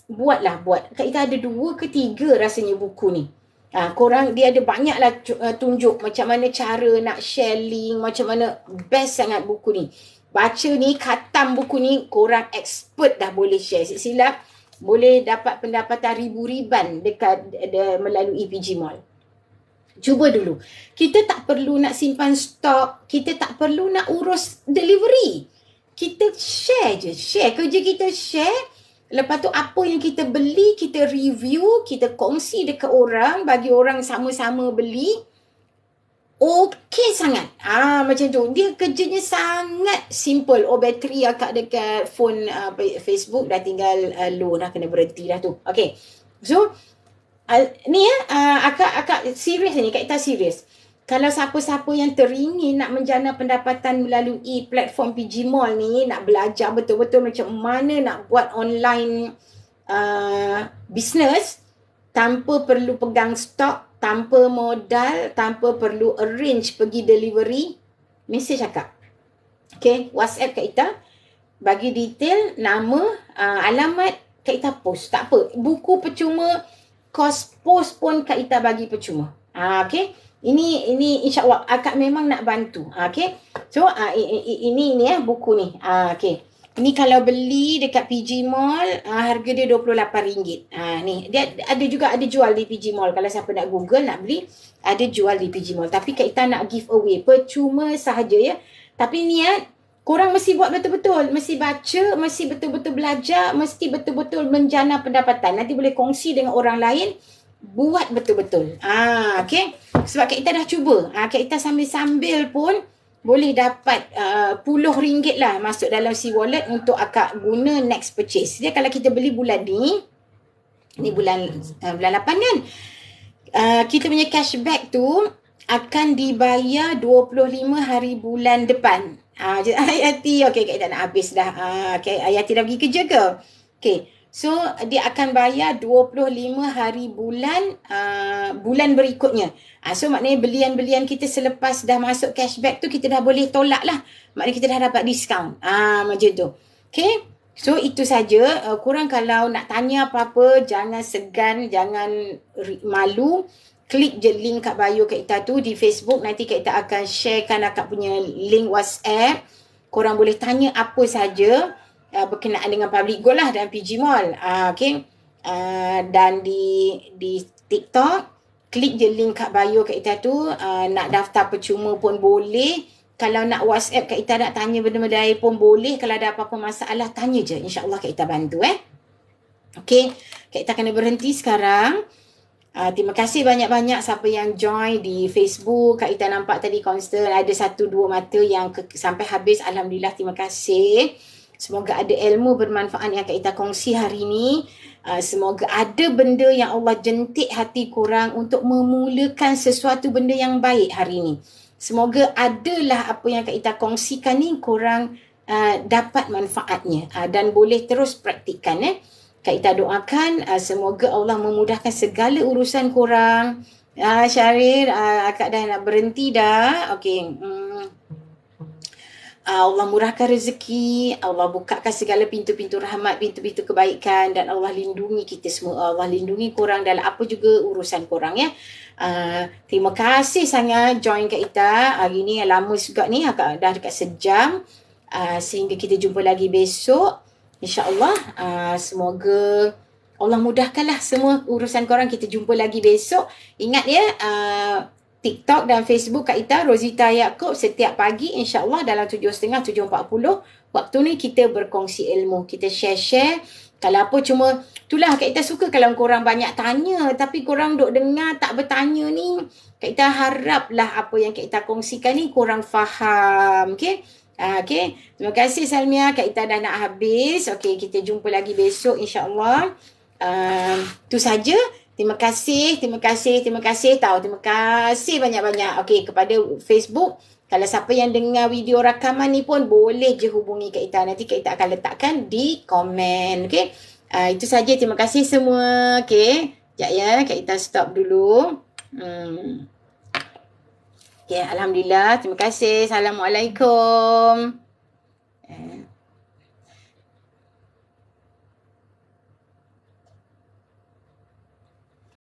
buat. Kak Ita ada 2 ke 3 rasanya buku ni. Korang, dia ada banyaklah tunjuk macam mana cara nak share link, macam mana, best sangat buku ni. Baca ni, khatam buku ni, korang expert dah boleh share. Silap boleh dapat pendapatan ribu-riban dekat melalui PG Mall. Cuba dulu. Kita tak perlu nak simpan stok, kita tak perlu nak urus delivery. Kita share je. Kerja kita share. Lepas tu apa yang kita beli, kita review, kita kongsi dekat orang, bagi orang sama-sama beli. Okey sangat. Macam tu. Dia kerjanya sangat simple. Bateri akak dekat phone Facebook dah tinggal low dah, kena berhenti dah tu. Okay. So, ni akak serius ni, Kak Ita serius. Kalau siapa-siapa yang teringin nak menjana pendapatan melalui platform PG Mall ni, nak belajar betul-betul macam mana nak buat online business tanpa perlu pegang stok, tanpa modal, tanpa perlu arrange pergi delivery, message akak. Okay, WhatsApp Kak Ita, bagi detail, nama, alamat, Kak Ita post. Tak apa, buku percuma, kos post pun Kak Ita bagi percuma. Okay, ini insya-Allah akak memang nak bantu. Okay, so ini buku ni. Okay, ini kalau beli dekat PG Mall, harga dia RM28. Ni dia ada jual di PG Mall. Kalau siapa nak Google nak beli, ada jual di PG Mall. Tapi Kak Ita nak give away percuma sahaja ya. Tapi niat korang mesti buat betul-betul, mesti baca, mesti betul-betul belajar, mesti betul-betul menjana pendapatan. Nanti boleh kongsi dengan orang lain, buat betul-betul. Okay. Sebab Kak Ita dah cuba. Kak Ita sambil-sambil pun boleh dapat RM10 lah masuk dalam C-Wallet untuk akak guna next purchase. Dia kalau kita beli bulan ni bulan 8 kan, kita punya cashback tu akan dibayar 25 hari bulan depan. Ayati, okay, Kak Ita nak habis dah. Okay, Ayati dah pergi kerja ke? Okay, so dia akan bayar 25 hari bulan berikutnya. So maknanya belian-belian kita selepas dah masuk cashback tu, kita dah boleh tolak lah. Maknanya kita dah dapat diskaun. Macam tu. Okay, so itu saja. Korang kalau nak tanya apa-apa, jangan segan, jangan malu. Klik je link kat bio Kak Ita tu di Facebook. Nanti Kak Ita akan sharekan akak punya link WhatsApp. Korang boleh tanya apa saja berkenaan dengan public goal lah dan PG Mall. Okay. Dan di TikTok, klik je link kat bio Kak Ita tu. Nak daftar percuma pun boleh. Kalau nak WhatsApp Kak Ita, nak tanya benda-benda lain pun boleh. Kalau ada apa-apa masalah, tanya je. InsyaAllah Kak Ita bantu. Okay. Kak Ita kena berhenti sekarang. Terima kasih banyak-banyak siapa yang join di Facebook. Kak Ita nampak tadi constant ada 1-2 mata yang sampai habis. Alhamdulillah, terima kasih. Semoga ada ilmu bermanfaat yang Kak Ita kongsi hari ini. Semoga ada benda yang Allah jentik hati korang untuk memulakan sesuatu benda yang baik hari ini. Semoga adalah apa yang Kak Ita kongsikan ni korang dapat manfaatnya dan boleh terus praktikkan. Kak Ita doakan semoga Allah memudahkan segala urusan korang. Syahrir, akak dah nak berhenti dah. Okey. Allah murahkan rezeki, Allah bukakan segala pintu-pintu rahmat, pintu-pintu kebaikan dan Allah lindungi kita semua. Allah lindungi korang dalam apa juga urusan korang ya. Terima kasih sangat join Kak Ita. Hari ni lama juga ni, akak dah dekat sejam. Sehingga kita jumpa lagi besok. InsyaAllah, semoga Allah mudahkanlah semua urusan korang. Kita jumpa lagi besok. Ingat ya, TikTok dan Facebook Kak Ita, Rozita Yaakob, setiap pagi insyaAllah dalam 7.30, 7.40. Waktu ni kita berkongsi ilmu. Kita share-share. Kalau apa cuma, itulah Kak Ita suka kalau korang banyak tanya. Tapi korang duk dengar tak bertanya ni. Kak Ita haraplah apa yang Kak Ita kongsikan ni korang faham. Okay? Okay. Terima kasih Salmia. Kak Ita dah nak habis. Okay, kita jumpa lagi besok insyaAllah. Itu saja. Terima kasih tahu. Terima kasih banyak-banyak. Okey, kepada Facebook, kalau siapa yang dengar video rakaman ni pun boleh je hubungi Kak Ita. Nanti Kak Ita akan letakkan di komen. Okey. Itu saja. Terima kasih semua. Okey. Sekejap ya, Kak Ita stop dulu. Okey, alhamdulillah. Terima kasih. Assalamualaikum.